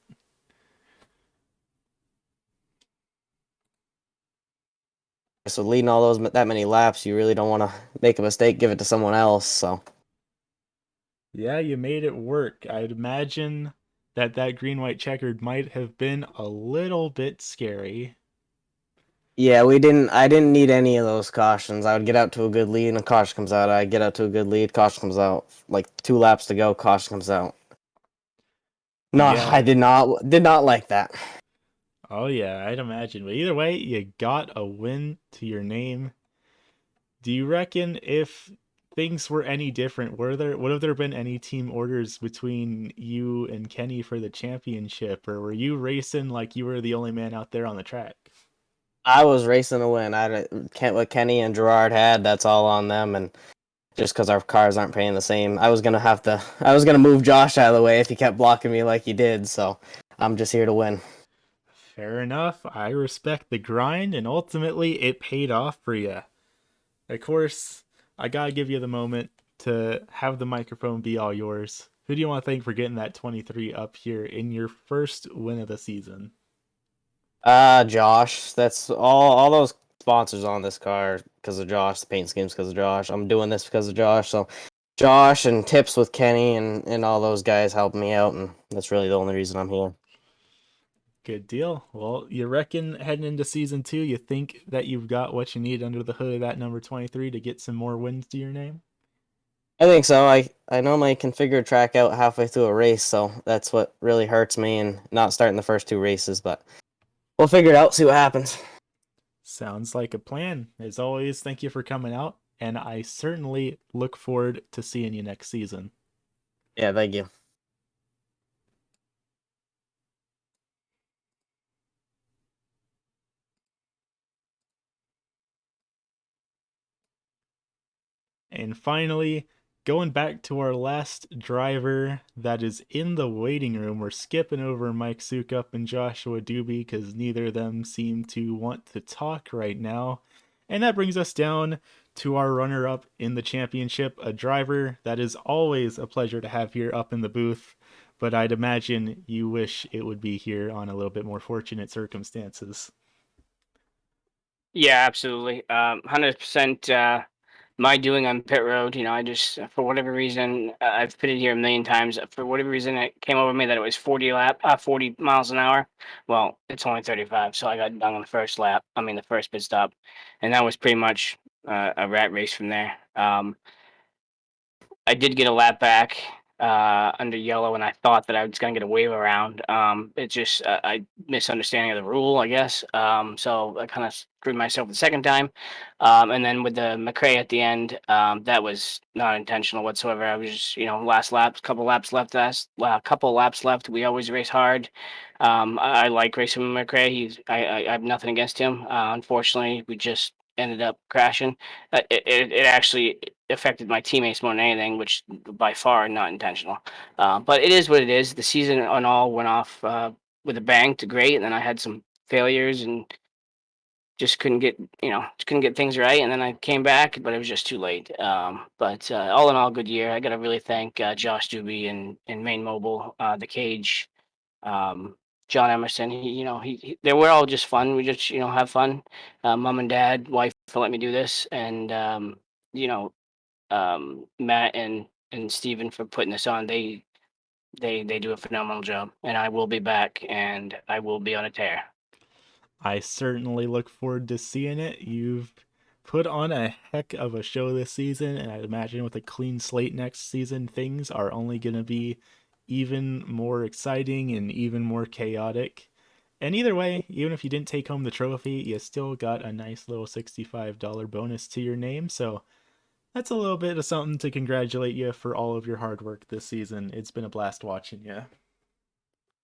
So leading all those that many laps, you really don't want to make a mistake, give it to someone else. So Yeah, you made it work. I'd imagine that green white checkered might have been a little bit scary. yeah, we didn't. I didn't need any of those cautions. I would get out to a good lead, and a caution comes out. I get out to a good lead, caution comes out. Like 2 laps to go, caution comes out. No, I Yeah. did not like that. Oh yeah, I'd imagine. But either way, you got a win to your name. Do you reckon if things were any different, would have there been any team orders between you and Kenny for the championship, or were you racing like you were the only man out there on the track? I was racing to win. Can't what Kenny and Gerard had. That's all on them, and just because our cars aren't paying the same, I was gonna have to. I was gonna move Josh out of the way if he kept blocking me like he did. So I'm just here to win. Fair enough. I respect the grind, and ultimately it paid off for you. Of course, I gotta give you the moment to have the microphone be all yours. Who do you want to thank for getting that 23 up here in your first win of the season? Josh. That's all those sponsors on this car because of Josh. The paint schemes because of Josh. I'm doing this because of Josh. So Josh and tips with Kenny and all those guys helping me out, and that's really the only reason I'm here. Good deal. Well, you reckon heading into season 2, you think that you've got what you need under the hood of that number 23 to get some more wins to your name? I think so. I normally configure track out halfway through a race, so that's what really hurts me and not starting the first 2 races, but we'll figure it out, see what happens. Sounds like a plan. As always, thank you for coming out, and I certainly look forward to seeing you next season. Yeah, thank you. And finally, going back to our last driver that is in the waiting room, we're skipping over Mike Sukup and Joshua Doobie because neither of them seem to want to talk right now. And that brings us down to our runner up in the championship, a driver that is always a pleasure to have here up in the booth. But I'd imagine you wish it would be here on a little bit more fortunate circumstances. Yeah, absolutely. 100% my doing on pit road. I just, for whatever reason, I've pitted here a million times. For whatever reason, it came over me that it was 40 miles an hour. Well, it's only 35, so I got done on the first lap. I mean, the first pit stop, and that was pretty much a rat race from there. I did get a lap back under yellow, and I thought that I was going to get a wave around. It just I misunderstanding of the rule, I guess. So I kind of screwed myself the second time. And then with the McRae at the end, that was not intentional whatsoever. I was just, last lap, couple laps left. We always race hard. I like racing with McRae. I have nothing against him. Unfortunately, we just ended up crashing. It actually affected my teammates more than anything, which by far not intentional. But it is what it is. The season on all went off with a bang to great, and then I had some failures and just couldn't get things right. And then I came back, but it was just too late. But all in all, good year. I got to really thank Josh Doobie and Main Mobile, the Cage, um, John Emerson. They were all just fun. We just have fun. Mom and dad, wife for letting me do this, and you know Matt and Steven for putting this on. They do a phenomenal job, and I will be back, and I will be on a tear. I certainly look forward to seeing it. You've put on a heck of a show this season, and I'd imagine with a clean slate next season, things are only going to be even more exciting and even more chaotic. And either way, even if you didn't take home the trophy, you still got a nice little $65 bonus to your name. So that's a little bit of something to congratulate you for all of your hard work this season. It's been a blast watching you.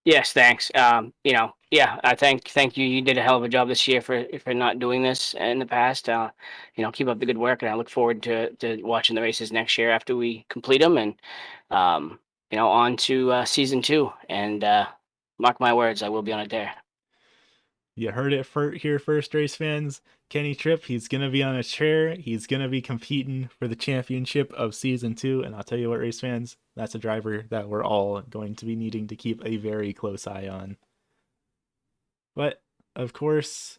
Yes, thanks. Yeah, I thank you. You did a hell of a job this year for not doing this in the past. Keep up the good work, and I look forward to watching the races next year after we complete them, and on to season 2. And mark my words, I will be on a tear. You heard it here first, race fans. Kenny Tripp, he's going to be on a chair. He's going to be competing for the championship of Season 2. And I'll tell you what, race fans, that's a driver that we're all going to be needing to keep a very close eye on. But, of course,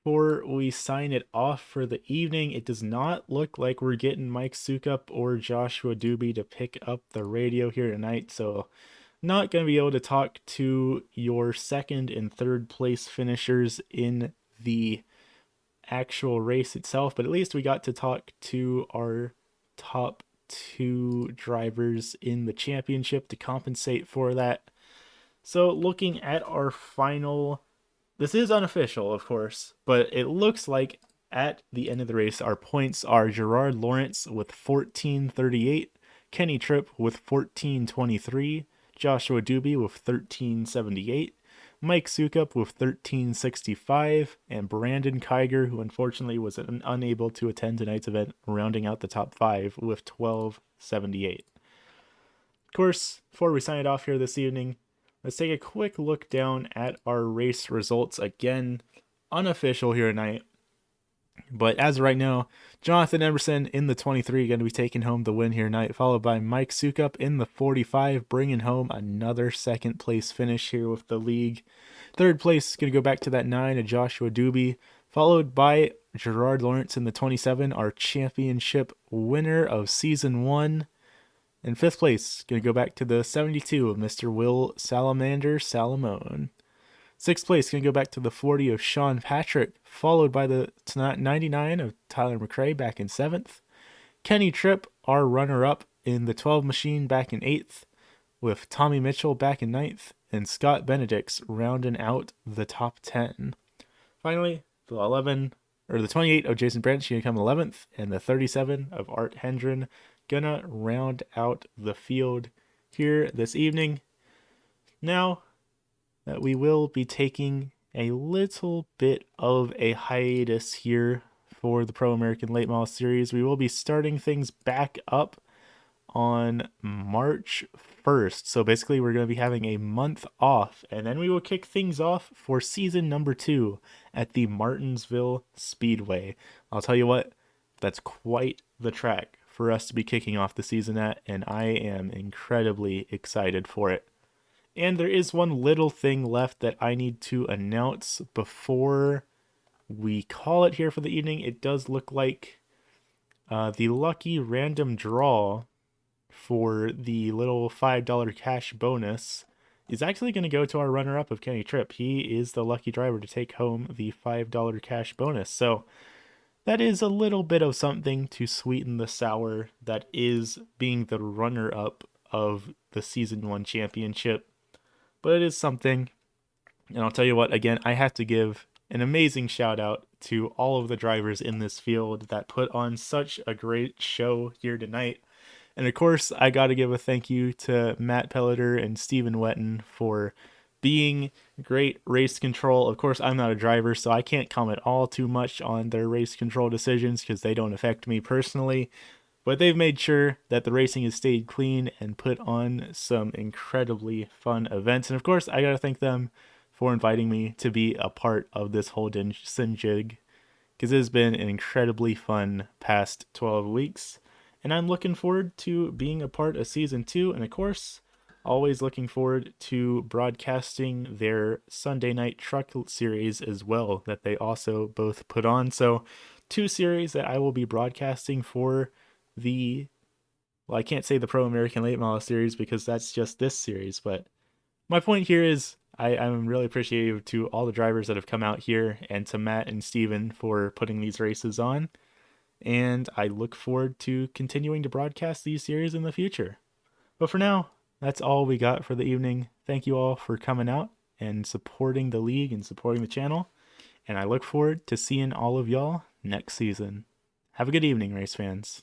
before we sign it off for the evening, it does not look like we're getting Mike Sukup or Joshua Doobie to pick up the radio here tonight. So not going to be able to talk to your second and third place finishers in the actual race itself, but at least we got to talk to our top 2 drivers in the championship to compensate for that. So looking at our final, this is unofficial, of course, but it looks like at the end of the race, our points are Gerard Lawrence with 1438, Kenny Tripp with 1423, Joshua Doobie with 1378, Mike Sukup with 1365, and Brandon Kiger, who unfortunately was unable to attend tonight's event, rounding out the top 5 with 1278. Of course, before we sign it off here this evening, let's take a quick look down at our race results. Again, unofficial here tonight. But as of right now, Jonathan Emerson in the 23 going to be taking home the win here tonight, followed by Mike Sukup in the 45, bringing home another second place finish here with the league. Third place is going to go back to that 9 of Joshua Doobie, followed by Gerard Lawrence in the 27, our championship winner of Season 1. And fifth place, going to go back to the 72 of Mr. Will Salamander Salamone. Sixth place, going to go back to the 40 of Sean Patrick, followed by the 99 of Tyler McRae back in 7th. Kenny Tripp, our runner-up in the 12 machine back in 8th, with Tommy Mitchell back in 9th, and Scott Benedict's rounding out the top 10. Finally, the 28 of Jason Branch going to come 11th, and the 37 of Art Hendren gonna round out the field here this evening. Now that we will be taking a little bit of a hiatus here for the Pro American Late Model Series, we will be starting things back up on March 1st. So basically we're going to be having a month off, and then we will kick things off for season number 2 at the Martinsville Speedway. I'll tell you what, that's quite the track for us to be kicking off the season at, and I am incredibly excited for it. And there is one little thing left that I need to announce before we call it here for the evening. It does look like the lucky random draw for the little $5 cash bonus is actually going to go to our runner-up of Kenny Tripp. He is the lucky driver to take home the $5 cash bonus. So that is a little bit of something to sweeten the sour that is being the runner-up of the Season 1 championship. But it is something. And I'll tell you what, again, I have to give an amazing shout out to all of the drivers in this field that put on such a great show here tonight. And of course, I got to give a thank you to Matt Pelletier and Stephen Whetten for being great race control. Of course, I'm not a driver, so I can't comment all too much on their race control decisions because they don't affect me personally. But they've made sure that the racing has stayed clean and put on some incredibly fun events. And of course, I got to thank them for inviting me to be a part of this whole Sinjig because it has been an incredibly fun past 12 weeks. And I'm looking forward to being a part of season 2. And of course, always looking forward to broadcasting their Sunday night truck series as well, that they also both put on. So, 2 series that I will be broadcasting for the, well, I can't say the Pro American Late Model series because that's just this series, but my point here is I'm really appreciative to all the drivers that have come out here and to Matt and Steven for putting these races on. And I look forward to continuing to broadcast these series in the future. But for now, that's all we got for the evening. Thank you all for coming out and supporting the league and supporting the channel. And I look forward to seeing all of y'all next season. Have a good evening, race fans.